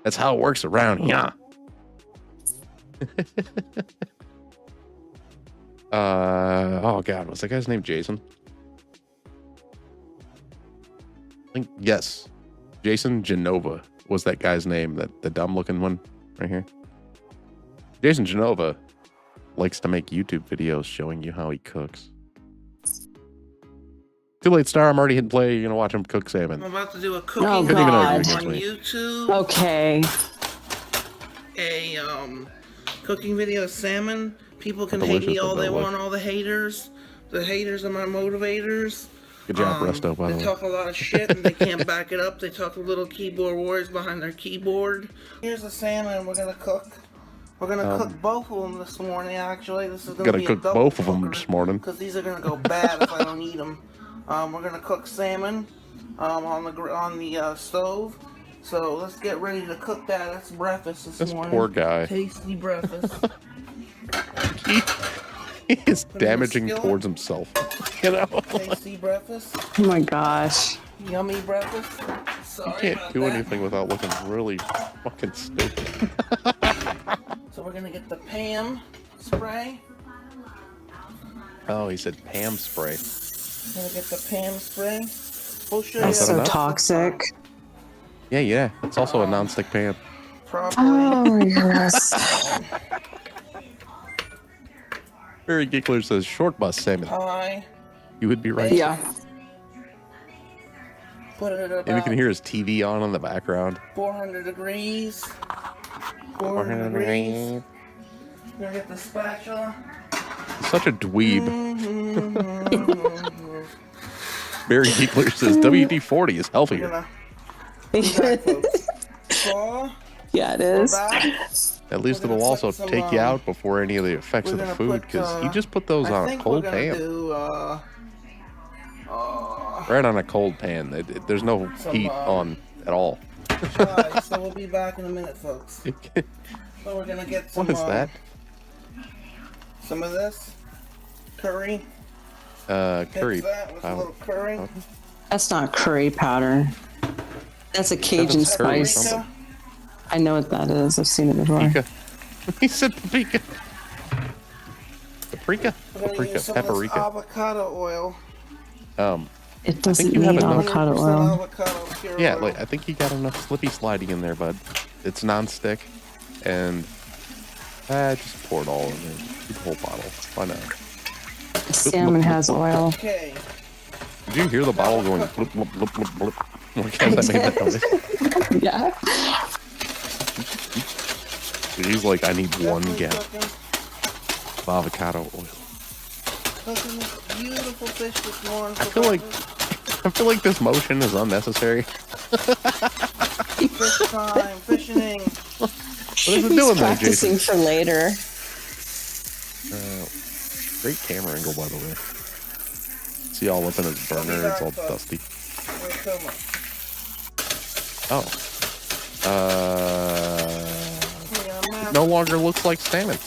that's how it works around here. Oh God, was that guy's name Jason? I think yes, Jason Genova was that guy's name. The dumb looking one right here. Jason Genova likes to make YouTube videos showing you how he cooks. Too late, Star. I'm already hitting play. You're gonna watch him cook salmon. I'm about to do a cooking Oh, video on God. YouTube. Okay. A cooking video of salmon. People can hate Delicious, me all by they the way. want. All the haters. The haters are my motivators. Good job, Resto, by the They way. talk a lot of shit and they can't back it up. They talk to little keyboard warriors behind their keyboard. Here's the salmon we're gonna cook. We're gonna cook both of them this morning. Actually, this is gonna Gotta be cook a double both of them this morning. because these are gonna go bad if I don't eat them. We're gonna cook salmon on the stove. So let's get ready to cook that. That's breakfast this morning. Poor guy. Tasty breakfast. He is damaging towards himself. You know? Tasty breakfast. Oh my gosh. Yummy breakfast. You Sorry can't about do that. anything without looking really fucking stupid. So we're gonna get the Pam spray. Oh, he said Pam spray. We're gonna get the Pam spray. We'll show That's you so enough? toxic. Yeah. It's also a non-stick pan. properly. Oh, yes. Barry Giggler says short bus salmon. High. You would be right. Yeah. Put it at about And you can hear his TV on in the background. 400 degrees. 400 degrees. Gonna get the spatula. He's such a dweeb. Barry Giggler says WD-40 is healthier. Yeah, it is. At least it'll also take you out before any of the effects of the food, because he just put those on a cold pan. Right on a cold pan. There's no heat on at all. Right, so we'll be back in a minute, folks. So we're gonna get some. What is that? Some of this curry. Curry. That with a little curry. That's not curry powder. That's a Cajun spice. I know what that is. I've seen it before. Paprika. He said paprika. Paprika? Paprika. Paprika. Avocado oil. It doesn't need avocado oil. Yeah, like I think you got enough slippy sliding in there, bud. It's non-stick, and just pour it all in there. Keep the whole bottle. Why not? Salmon has oil. Okay. Did you hear the bottle going blip blip blip blip blip? Like as I made that noise. Yeah. He's like, I need 1 gallon of avocado oil. Cooking this beautiful fish this morning. I feel like this motion is unnecessary. Fish time, fishing. What is it doing there, Jason? Practicing for later. Great camera angle, by the way. See all up in his burner, it's all dusty. Oh. It no longer looks like salmon.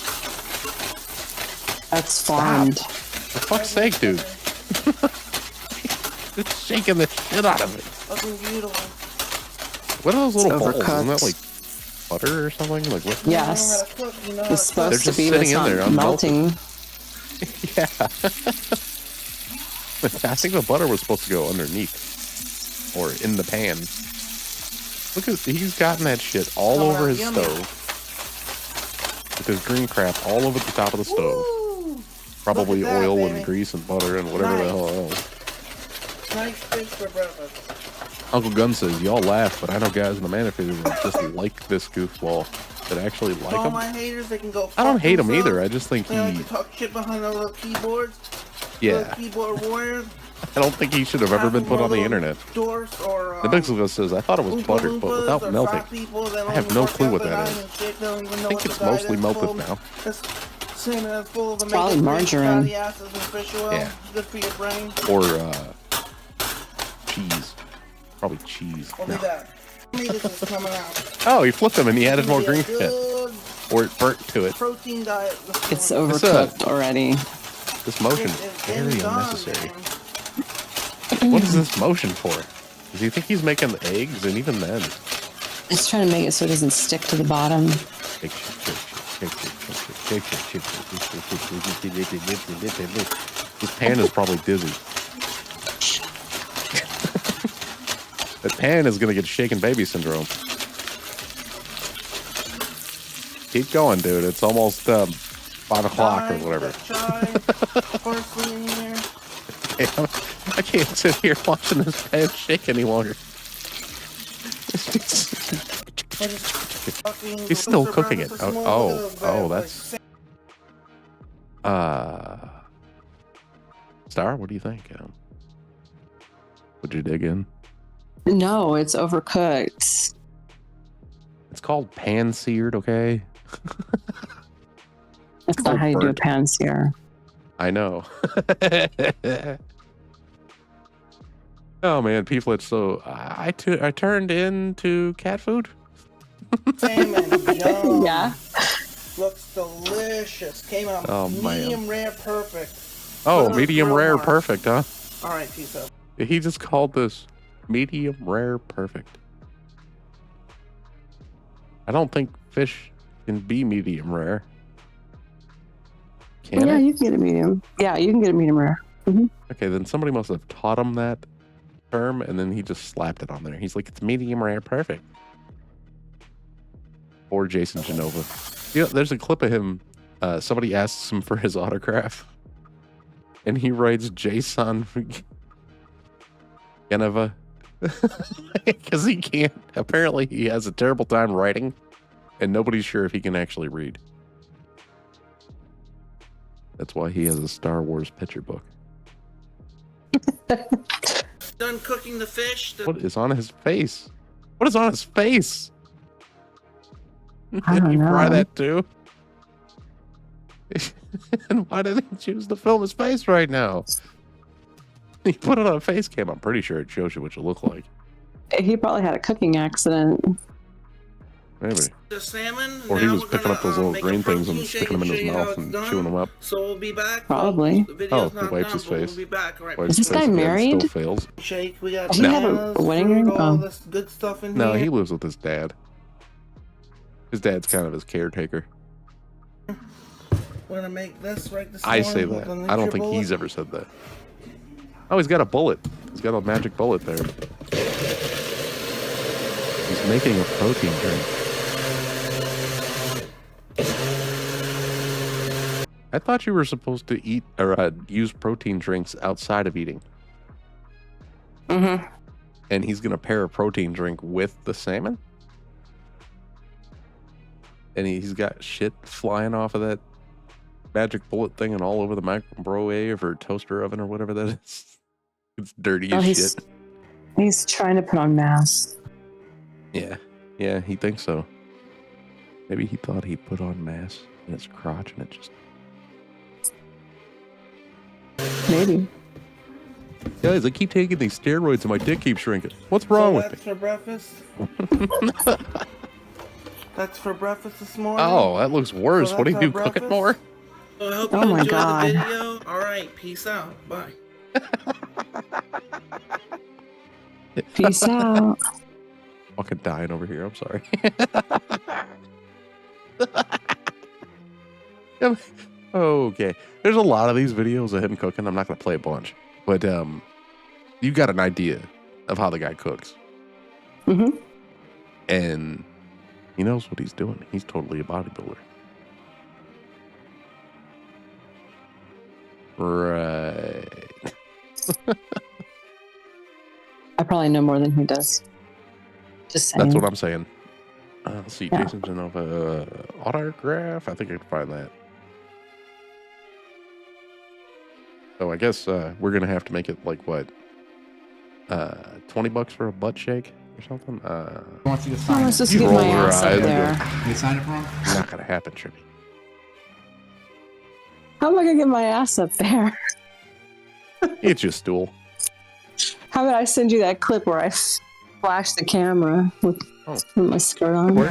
That's farmed. For fuck's sake, dude. It's shaking the shit out of it. Looking beautiful. What are those little balls? Isn't that like butter or something? Like what? Yes. It's supposed to be, sitting in there, melting. Yeah. I think the butter was supposed to go underneath. Or in the pan. Look at, he's gotten that shit all over his stove. With his green crap all over the top of the stove. Probably oil and grease and butter and whatever the hell else. Nice fish for breakfast. Uncle Gunn says, y'all laugh, but I know guys in the manifest that just like this goofball. That actually like all him. my haters, they can go I don't hate him themselves. either. I just think They like he... to talk shit behind their little keyboards. Yeah. Little keyboard warriors. I don't think he should have ever been put on the internet. Or, the Bixel says, I thought it was buttered, but without melting. I have no clue what that is. I think it's mostly melted now. Probably margarine. Yeah. Good for your brain. Or cheese. Probably cheese. We'll be back. This is coming out. Oh, he flipped them and he added more green fat. Or it burnt to it. Protein diet. It's overcooked already. This motion is very unnecessary. What is this motion for? Does he think he's making the eggs? And even then. Just trying to make it so it doesn't stick to the bottom. This pan is probably dizzy. The pan is going to get shaken baby syndrome. Keep going, dude. It's almost 5 o'clock or whatever. I can't sit here watching this pan shake any longer. He's still cooking it. Oh, that's... Star, what do you think? Would you dig in? No, it's overcooked. It's called pan-seared, okay? That's not how you do a pan-sear. I know. Oh man, Peeflet, so I turned into cat food? Salmon, yum. Yeah. Looks delicious. Came out medium rare perfect. Oh, medium rare perfect, huh? Alright, peace out. He just called this medium rare perfect. I don't think fish can be medium rare. Can it? You can get a medium. Yeah, you can get a medium rare. Mm-hmm. Okay, then somebody must have taught him that term, and then he just slapped it on there. He's like, it's medium rare perfect. Or Jason Genova. You know, there's a clip of him. Somebody asks him for his autograph, and he writes Jason Genova because he can't. Apparently, he has a terrible time writing, and nobody's sure if he can actually read. That's why he has a Star Wars picture book. Done cooking the fish. What is on his face? What is on his face? I Did don't he fry know. that too? And why did he choose to film his face right now? He put it on a face cam. I'm pretty sure it shows you what you look like. He probably had a cooking accident. Maybe. The salmon. Or he was picking up those little green things and sticking them in his mouth and chewing them up. So we'll be back. Probably. Oh, he wipes his face. We'll be back. Right. Wipes Is this his face guy again, married? Still fails. Shake. We got Does he have bananas, a wedding fruit, ring? all Oh. this good stuff in No, here. he lives with his dad. His dad's kind of his caretaker. We're gonna make this right this I morning. say We're that. gonna I don't make think your he's bullet. ever said that. Oh, he's got a bullet. He's got a magic bullet there. He's making a protein drink. I thought you were supposed to eat or use protein drinks outside of eating. Mm-hmm. And he's going to pair a protein drink with the salmon? And he's got shit flying off of that magic bullet thing and all over the microwave or toaster oven or whatever that is. It's dirty as shit. He's trying to put on mass. Yeah. Yeah, he thinks so. Maybe he thought he put on mass in his crotch and it just... Maybe. Guys, I keep taking these steroids and my dick keeps shrinking. What's wrong with That's for breakfast. That's for breakfast this morning. Oh, that looks worse. So What do you that's do? our Cook it breakfast? more? So I hope Oh you my enjoyed God. the video. All right, peace out. Bye. Peace out. Fucking dying over here. I'm sorry. Okay. There's a lot of these videos of him cooking. I'm not going to play a bunch. But you got an idea of how the guy cooks. Mm-hmm. And he knows what he's doing. He's totally a bodybuilder. Right. I probably know more than he does. Just saying. That's what I'm saying. Let's see. Yeah. Jason Genova autograph. I think I can find that. So I guess we're going to have to make it like what? $20 for a butt shake or something? Wants you to I sign was it. just get my ass up there. You sign it for him? Not going to happen, Trippy. How am I gonna get my ass up there? It's your stool. How about I send you that clip where I flash the camera with my skirt on? Where?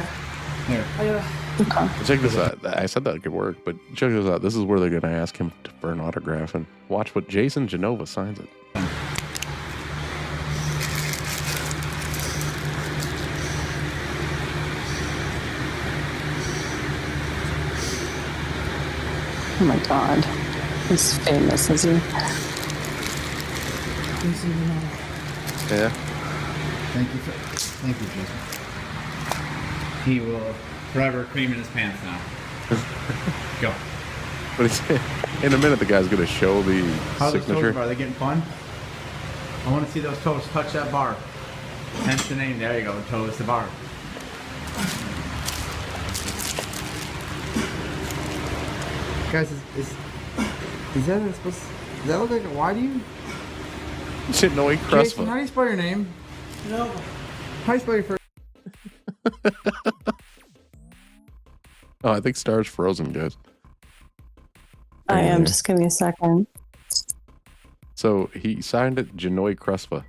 Here. Okay. Check this out. I said that could work, but check this out. This is where they're going to ask him for an autograph, and watch what Jason Genova signs it. Oh my God. He's famous, is he? Yeah. Thank you, Jason. He will forever cream in his pants now. Go. But it's, in a minute, the guy's going to show the How those signature. toes, are they getting fun? I want to see those toes touch that bar. Hence the name. There you go. Toes to bar. Guys, is that supposed? Does that look like a Y to you? Genova Jason, Cruspa. how do you spell your name? No. How do you spell your first? Oh, I think Star's frozen, guys. I am. Just give me a second. So he signed it Genova Cruspa.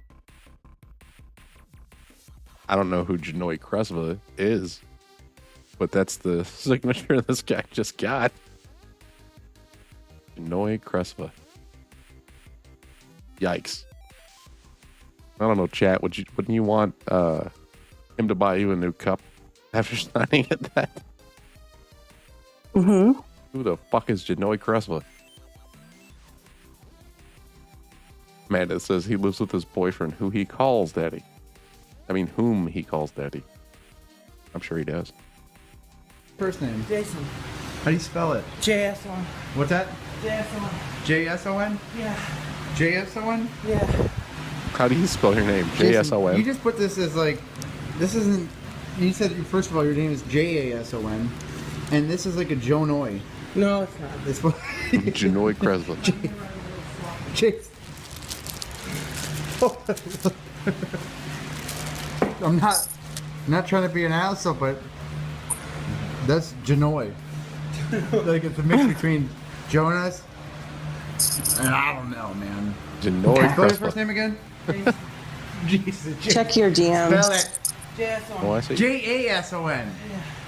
I don't know who Genova Cruspa is, but that's the signature this guy just got. Genova Cruspa. Yikes. I don't know, chat. Wouldn't you want him to buy you a new cup after signing it that? Mm-hmm. Who the fuck is Genova Cruspa? Amanda says he lives with his boyfriend, who he calls daddy. I mean, whom he calls daddy. I'm sure he does. First name. Jason. How do you spell it? JSON. What's that? JSON. J-S-O-N? Yeah. J-S-O-N? Yeah. How do you spell your name? Jason, J-S-O-N? you just put this as like, this isn't, you said, first of all, your name is J-A-S-O-N, and this is like a Jonoi. No, it's not. It's Janoi Kreslin. Jason. I'm not trying to be an asshole, but that's Janoi. Like it's a mix between Jonas and I don't know, man. Janoi Spell your first Kreslin. name again? Jesus. Check your DMs. Spell it. Oh, I see. J-A-S-O-N.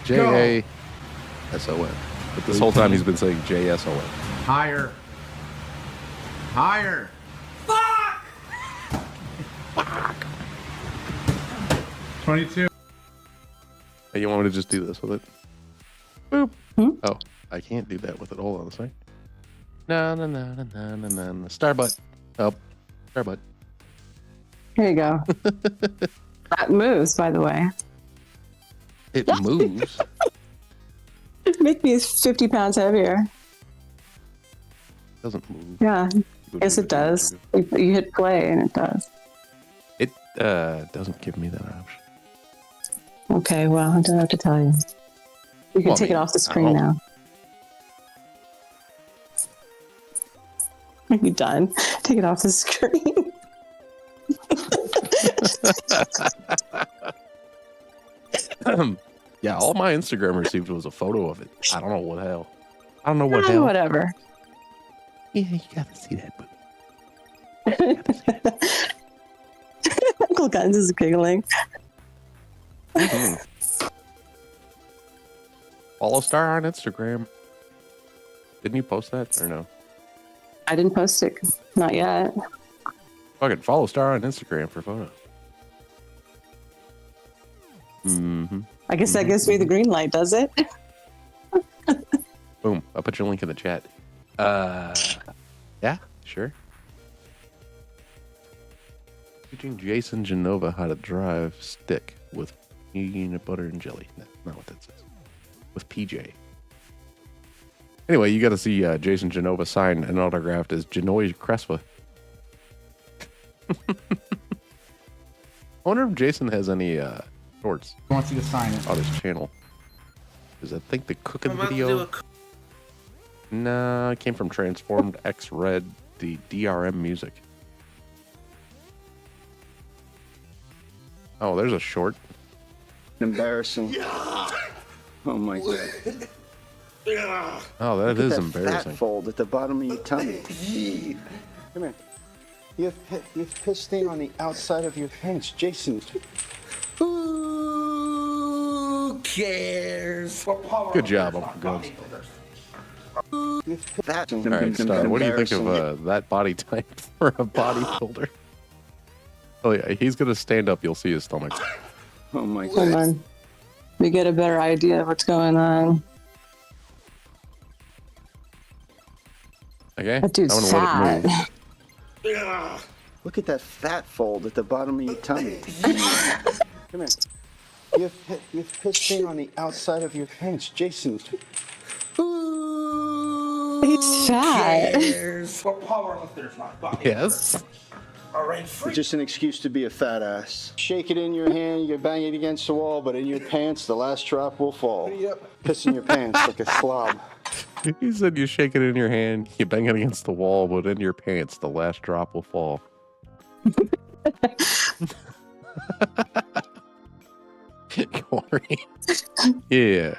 J-A-S-O-N. But this whole time he's been saying J-S-O-N. Higher. Higher. Fuck! Fuck. 22. Hey, you want me to just do this with it? Boop. Oh, I can't do that with it. Hold on a second. No. Starbutt. Oh, Starbutt. Here you go. That moves, by the way. It moves. Make me 50 pounds heavier. Doesn't move. Yeah. Yes, it does. You hit play and it does. It doesn't give me that option. Okay, well, I don't know what to tell you. You can take it off the screen now. Are you done? Take it off the screen. Yeah, all my Instagram received was a photo of it. I don't know what hell. I don't know what hell. Whatever. Yeah, you gotta see that. Uncle Guns is giggling. Follow Star on Instagram. Didn't you post that or no? I didn't post it. Not yet. Fucking follow Star on Instagram for photos. I guess that gives me the green light, does it? Boom. I'll put your link in the chat. Yeah, sure. Teaching Jason Genova how to drive stick with peanut butter and jelly. No, not what that says. With PJ. Anyway, you got to see Jason Genova signed and autographed as Janoi Crespa. I wonder if Jason has any shorts. He wants you to sign it on his channel. Is I think the cooking video. Nah, it came from Transformed X Red, the DRM music. Oh, there's a short. Embarrassing. Oh my god. Oh, that is embarrassing. Fat fold at the bottom of your tummy. Come here. You have piss stain on the outside of your pants, Jason. Who cares? Good job, Uncle Guns. All right, Star, what do you think of that body type for a bodybuilder? Oh yeah, he's gonna stand up. You'll see his stomach. Oh my god. Hold on. We get a better idea of what's going on. Okay. That dude's fat. Look at that fat fold at the bottom of your tummy. Come here. You have piss stain on the outside of your pants, Jason. He's fat. Yes. All right, it's just an excuse to be a fat ass. Shake it in your hand, you bang it against the wall, but in your pants, the last drop will fall. Piss in your pants like a slob. He said you shake it in your hand, you bang it against the wall, but in your pants, the last drop will fall. Corey. Yeah.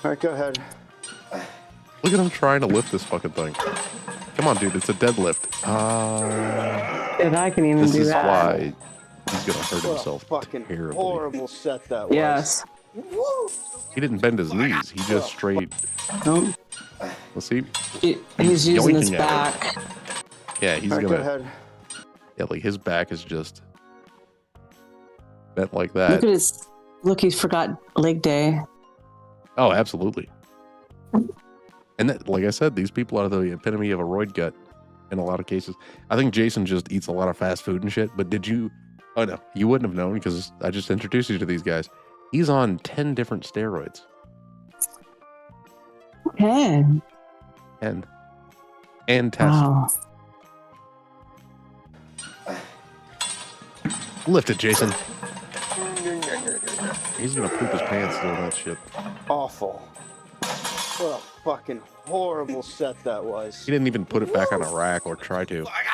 All right, go ahead. Look at him trying to lift this fucking thing. Come on, dude. It's a deadlift. If I can even this do is that. why he's gonna hurt himself Fucking terribly. horrible set that was. Yes. He didn't bend his knees. He just straight. No. Let's see. He's using his yoinking at back. it. Yeah, he's All right, gonna. go ahead. Yeah, like his back is just bent like that. Look at his. Look, he forgot leg day. Oh, absolutely. And that, like I said, these people are the epitome of a roid gut in a lot of cases. I think Jason just eats a lot of fast food and shit. But did you? Oh no, you wouldn't have known because I just introduced you to these guys. He's on 10 different steroids. Pen. And test. Wow. Lift it, Jason. He's gonna poop his pants doing that shit. Awful. What a fucking horrible set that was. He didn't even put it back on a rack or try to. Look at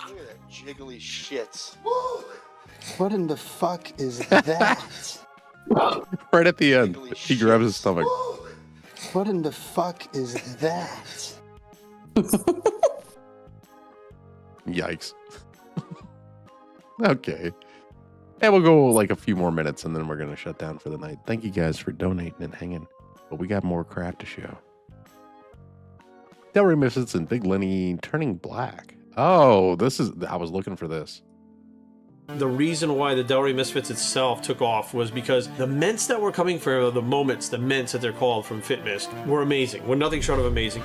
that jiggly shit. What in the fuck is that? Right at the end, he grabs his stomach. What in the fuck is that? Yikes. Okay. And we'll go like a few more minutes and then we're going to shut down for the night. Thank you guys for donating and hanging. But we got more crap to show. Delray Misfits and Big Lenny turning black. Oh, I was looking for this. The reason why the Delray Misfits itself took off was because the mints that were coming for the moments, the mints that they're called from FitMist, were amazing. Were nothing short of amazing.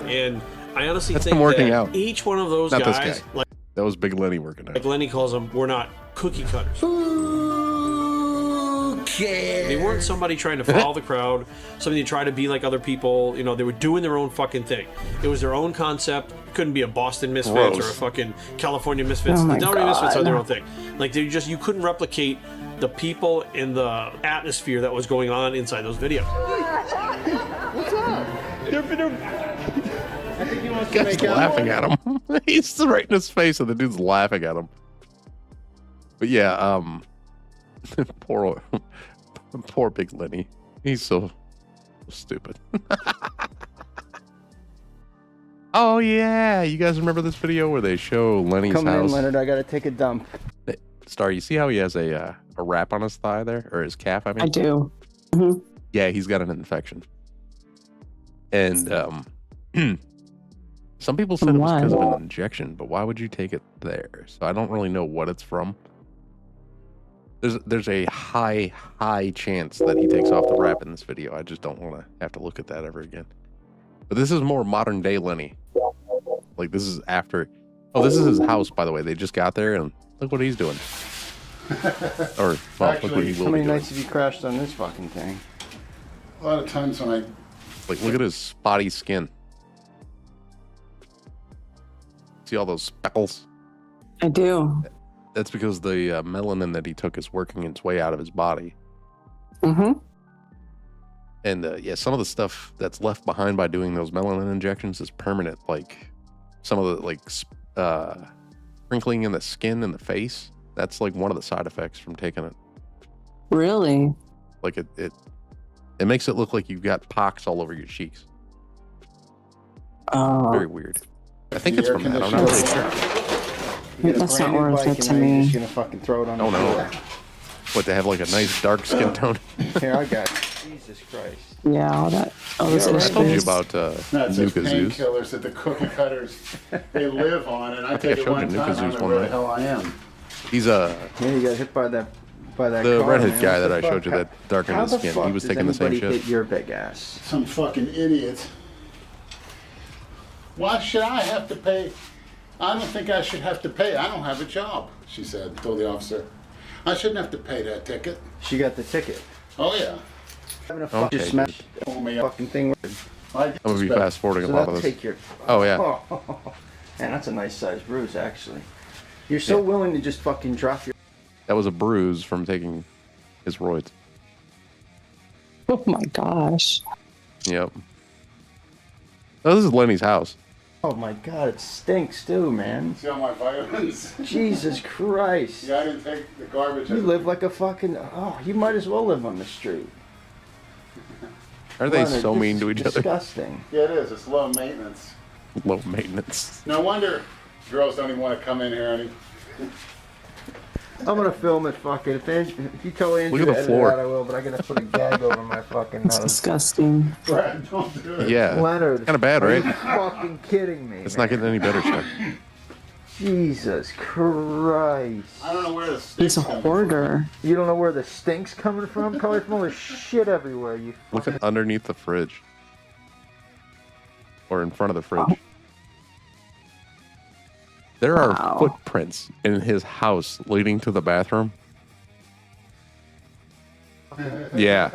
And I honestly That's think him working that out. each one of those Not guys, this guy. That was Big Lenny working out. like Lenny calls them, were not cookie cutters. They weren't somebody trying to follow the crowd, somebody to try to be like other people. You know, they were doing their own fucking thing. It was their own concept. It couldn't be a Boston Misfits or a fucking California Misfits. Oh the my Delray Misfits God. are their own thing. Like you couldn't replicate the people and the atmosphere that was going on inside those videos. What's up? I think he wants to Guy's make out. laughing at him. He's right in his face and the dude's laughing at him. But yeah, poor Big Lenny. He's so stupid. Oh yeah, you guys remember this video where they show Lenny's Come house? in, Leonard. I gotta take a dump. Star, you see how he has a wrap on his thigh there, or his calf? I mean, I do. Mm-hmm. Yeah, he's got an infection, and some people said it was because of an injection, but why would you take it there? So I don't really know what it's from. There's a high chance that he takes off the wrap in this video. I just don't want to have to look at that ever again. But this is more modern day Lenny. Like this is after. Oh, this is his house, by the way. They just got there, and look what he's doing. Or well, Actually, look what he will how many be doing. nights have you crashed on this fucking thing? A lot of times when I Like, look at his spotty skin. See all those speckles? I do. That's because the melanin that he took is working its way out of his body. Mm-hmm. And yeah, some of the stuff that's left behind by doing those melanin injections is permanent. Like some of the crinkling in the skin and the face. That's like one of the side effects from taking it. Really? Like it makes it look like you've got pox all over your cheeks. Oh. Very weird. I think it's from that. I'm not really sure. That's not worth it to me. You're just gonna fucking throw it on Oh the no. floor. What, they have like a nice dark skin tone? Here, I got it. Jesus Christ. Yeah, all that. All this I told you is about That's those Nuka Zoos. painkillers that the cookie cutters they live on, and I think take I it showed you one Nuka time. I Zoos don't know one where the night. hell I am. He's Yeah, you got hit by that the car, redhead man. guy What that I the showed you fuck? that darkened How his the skin. fuck He was does taking the same anybody shit. hit your big ass? Some fucking idiot. Why should I have to pay? I don't think I should have to pay. I don't have a job, she said, told the officer. I shouldn't have to pay that ticket. She got the ticket. Oh, yeah. Having a fucking Okay, smash fucking thing. I'm gonna be fast forwarding a lot of this. Take your... Oh yeah. Man, that's a nice sized bruise, actually. You're so willing to just fucking drop your... That was a bruise from taking his roids. Oh my gosh. Yep. Oh, this is Lenny's house. Oh my god, it stinks too, man. See all my vitamins? Jesus Christ. Yeah, I didn't take the garbage. You live like a fucking... Oh, you might as well live on the street. Are they Leonard, so this mean is to each other? disgusting. Yeah, it is. It's low maintenance. Low maintenance. No wonder girls don't even want to come in here any. I'm gonna film it, fucking. If you tell Andrew Look at to the edit floor. it out, I will, but I gotta put a gag over my fucking It's nose. disgusting. Brad, don't do it. Yeah. Leonard. Kind of bad, Are right? you fucking kidding me? It's not getting any better, Chuck. Jesus Christ. I don't know where the He's a hoarder. You don't know where the stink's coming from? Probably from all the shit everywhere, you Look at underneath the fridge. Or in front of the fridge. There are footprints in his house leading to the bathroom. Yeah.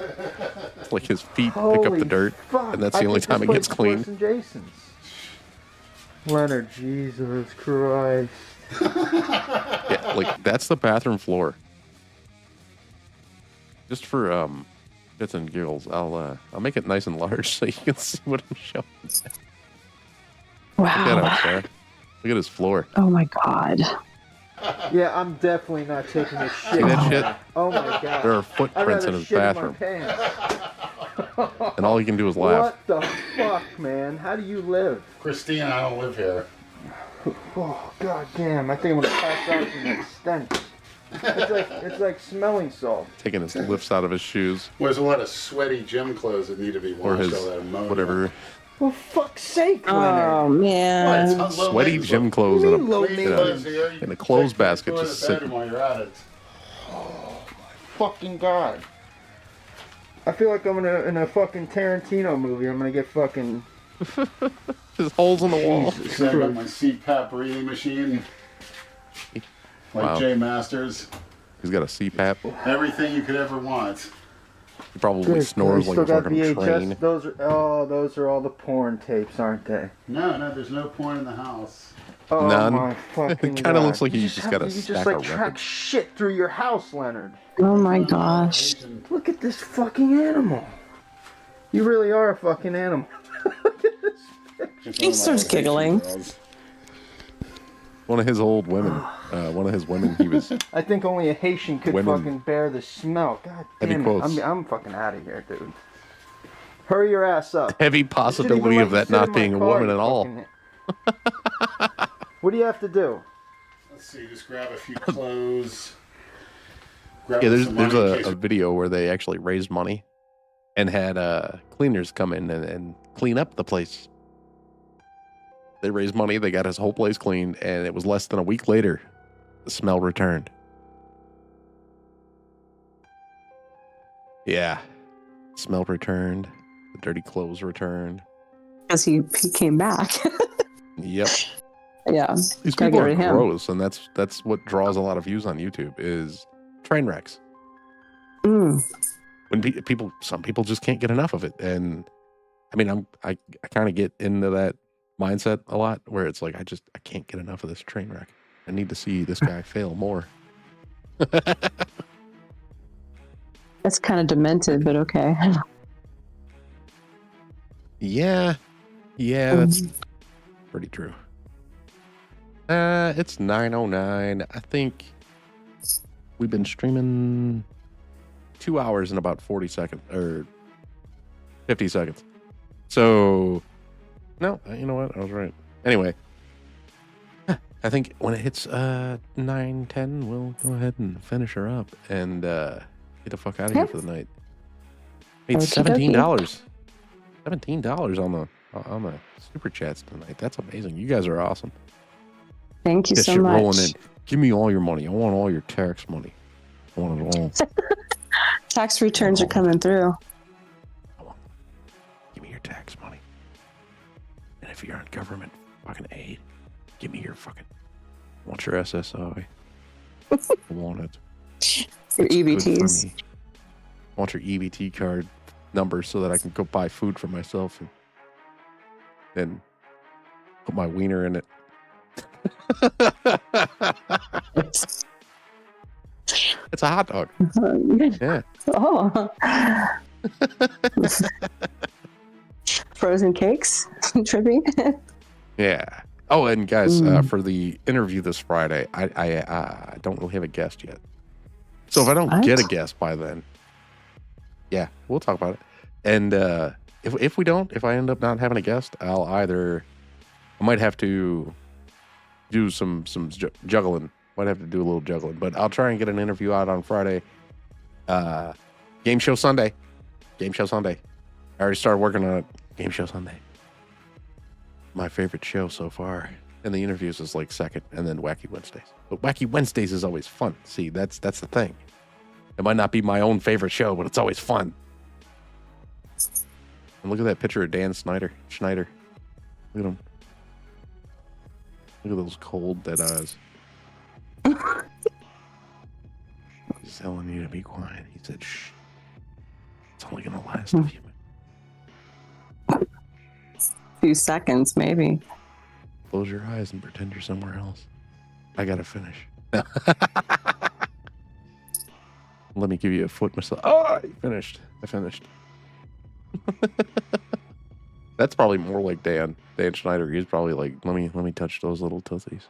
Like his feet pick up the dirt, and that's the only time it gets clean. Jason's. Leonard, Jesus Christ. Yeah, like that's the bathroom floor. Just for shits and giggles, I'll make it nice and large so you can see what I'm showing. Wow. Look at that, Sarah. Look at his floor. Oh my God. Yeah, I'm definitely not taking this shit. See that shit? Oh my God. There are footprints in his bathroom. And all he can do is laugh. What the fuck, man? How do you live? Christine, I don't live here. Oh, God damn. I think I'm going to pass out from that stench. It's like smelling salt. Taking his lifts out of his shoes. Well, there's a lot of sweaty gym clothes that need to be washed. Or his, all that ammonia. whatever. For fuck's sake, Oh, Leonard. man. What? Sweaty gym clothes in in a clothes basket just sitting. While you're at it. Oh, my fucking God. I feel like I'm in a fucking Tarantino movie. I'm going to get fucking... There's holes in the wall. I got my CPAP breathing machine. Like Wow. Jay Masters. He's got a CPAP. Everything you could ever want. He probably snores like a fucking train. Those are all the porn tapes, aren't they? No, there's no porn in the house. Oh, None. my fucking It kind of God. looks like you just got a You stack just like of track records. shit through your house, Leonard. Oh my gosh. Look at this fucking animal. You really are a fucking animal. He starts giggling. One of his old women. One of his women. He was. I think only a Haitian could Women. fucking bear the smell. God Heavy damn it. quotes. I'm fucking out of here, dude. Hurry your ass up. Heavy possibility of that not being a woman at all. What do you have to do? Let's see, just grab a few clothes. Yeah, there's a video where they actually raised money and had cleaners come in and clean up the place. They raised money, they got his whole place cleaned, and it was less than a week later, the smell returned. Yeah. Smell returned. The dirty clothes returned. Because he came back. Yep. Yeah. These Gotta people get are rid of him. gross, and that's what draws a lot of views on YouTube is train wrecks. Mm. When some people just can't get enough of it, and I mean, I kind of get into that mindset a lot, where it's like I can't get enough of this train wreck. I need to see this guy fail more. That's kind of demented, but okay. Yeah, that's pretty true. It's 9:09. I think we've been streaming 2 hours and about 40 seconds or 50 seconds. So, no, you know what? I was right. Anyway, I think when it hits 9:10, we'll go ahead and finish her up and get the fuck out of here for the night. Made $17. $17 on the super chats tonight. That's amazing. You guys are awesome. Thank you Get so shit much. rolling in. Give me all your money. I want all your tax money. I want it all. Tax returns are coming through. Give me your tax money. And if you're on government fucking aid, give me your fucking. I want your SSI. I want it. Your It's good for EBTs. me. I want your EBT card number so that I can go buy food for myself and then put my wiener in it. It's a hot dog. Yeah. Oh. Frozen cakes? Trippy? Yeah. Oh, and guys, Mm. for the interview this Friday, I don't really have a guest yet. So if I don't get a guest by then, yeah, we'll talk about it. And if I end up not having a guest, I might have to do some juggling. Might have to do a little juggling, but I'll try and get an interview out on Friday. Game Show Sunday. I already started working on it. Game Show Sunday. My favorite show so far. And the interviews is like second, and then Whacky Wednesdays. But Whacky Wednesdays is always fun. See, that's the thing. It might not be my own favorite show, but it's always fun. And look at that picture of Dan Schneider. Look at him. Look at those cold dead eyes. He's telling you to be quiet. He said, shh. only going to last a few seconds, maybe. Close your eyes and pretend you're somewhere else. I got to finish. Let me give you a foot massage. Oh, I finished. That's probably more like Dan Schneider. He's probably like, let me touch those little tootsies.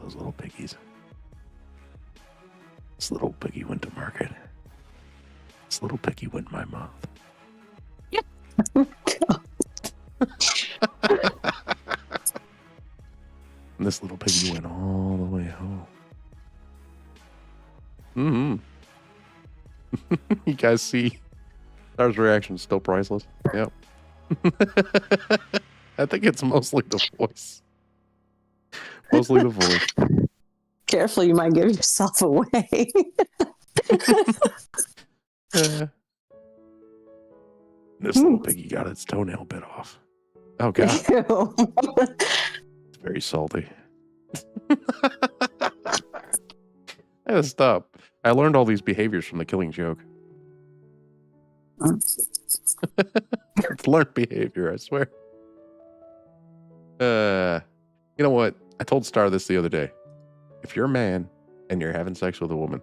Those little piggies. This little piggy went to market. This little piggy went in my mouth. And this little piggy went all the way home. You guys see Star's reaction is still priceless. Yep. I think it's mostly the voice. Mostly the voice. Careful, you might give yourself away. This little piggy got its toenail bit off. Oh, God. It's very salty. I gotta stop. I learned all these behaviors from The Killing Joke. It's learned behavior, I swear. You know what? I told Star this the other day. If you're a man and you're having sex with a woman,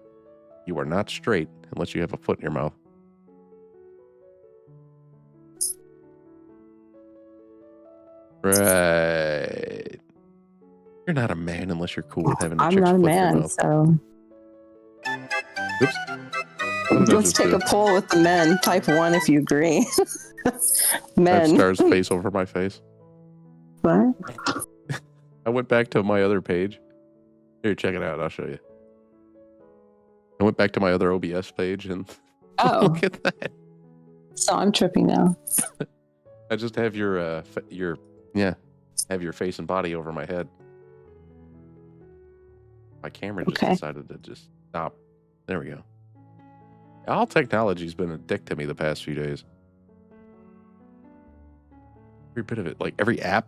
you are not straight unless you have a foot in your mouth. Right. You're not a man unless you're cool with having a I'm chick's not a foot in your man, mouth. so. Oops. Let's take a poll with the men. Type 1 if you agree. Men. That Star's face over my face. What? I went back to my other page. Here, check it out. I'll show you. I went back to my other OBS page and look at that. So I'm tripping now. I just have your face and body over my head. My camera just decided to just stop. There we go. All technology's been a dick to me the past few days. Every bit of it. Like every app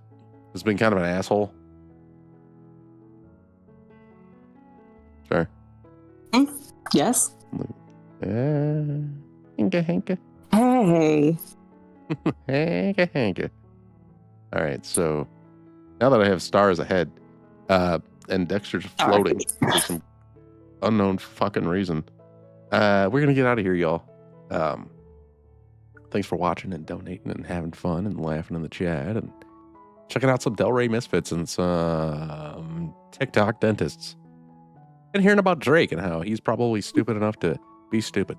has been kind of an asshole. Sorry. Yes. Hinka hinka. Hey. Hanka hanka. All right, so now that I have Star as a head, and Dexter's floating for some unknown fucking reason, we're gonna get out of here, y'all. Thanks for watching and donating and having fun and laughing in the chat and checking out some Delray Misfits and some TikTok dentists. And hearing about Drake and how he's probably stupid enough to be stupid.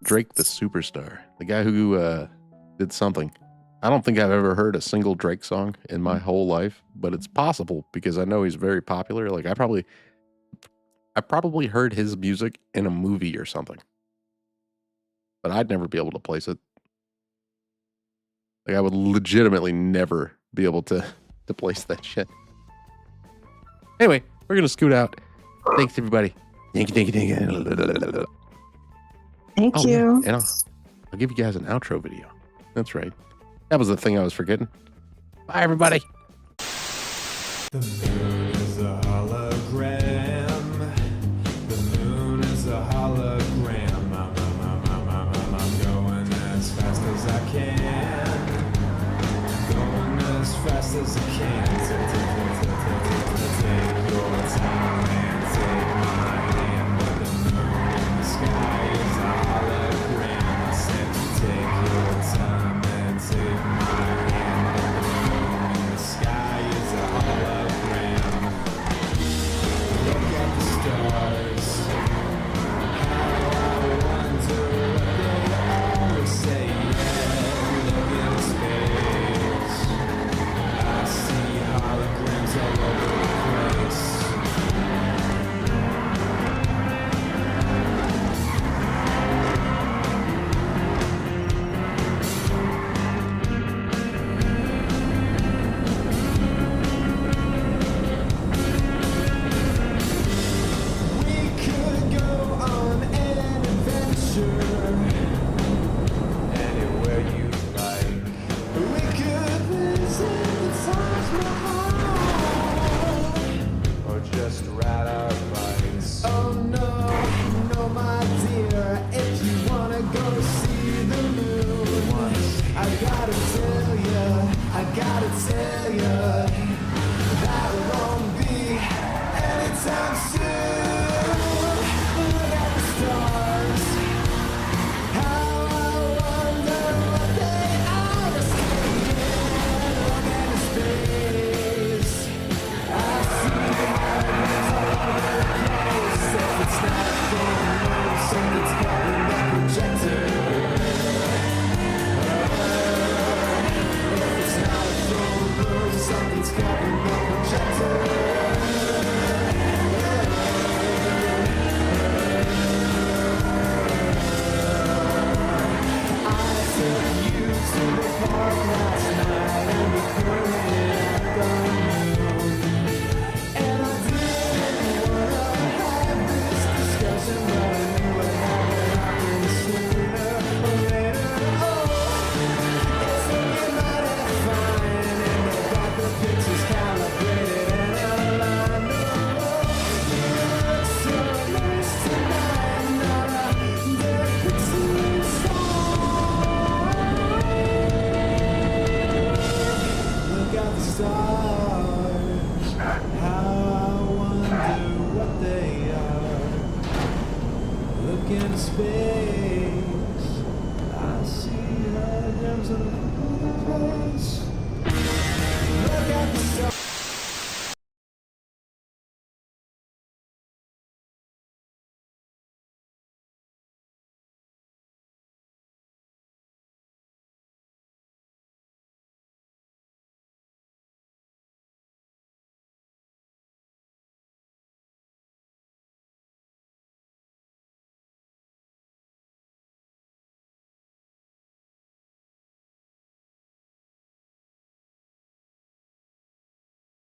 Drake the superstar, the guy who did something. I don't think I've ever heard a single Drake song in my whole life, but it's possible because I know he's very popular. Like I probably heard his music in a movie or something, but I'd never be able to place it. Like I would legitimately never be able to place that shit. Anyway, we're gonna scoot out. Thanks everybody. Thank you. Thank you. Yeah. And I'll give you guys an outro video. That's right. That was the thing I was forgetting. Bye, everybody. The moon is a hologram. The moon is a hologram. I'm going as fast as I can. Going as fast as I can. Take your time and take my hand. But the moon in the sky is a hologram. I said take your time and take my hand. But the moon in the sky is a hologram. Look at the stars. How I wonder what they always say. Yeah, look at space. I see holograms. I gotta tell you, that won't be anytime soon. Look at the stars, how I wonder what they are. Look at space, I see holograms all over the place. If it's not a full moon, something's coming back projected. Something's coming up projected. I took you to the park last night and we pointed at the moon. And I didn't wanna have this discussion, but I knew it had to happen sooner or later. Oh, it's looking mighty fine. The picture's calibrated and aligned. You look so nice tonight, not a dead pixel inside. Look at the stars, how I wonder what they are. Look into space.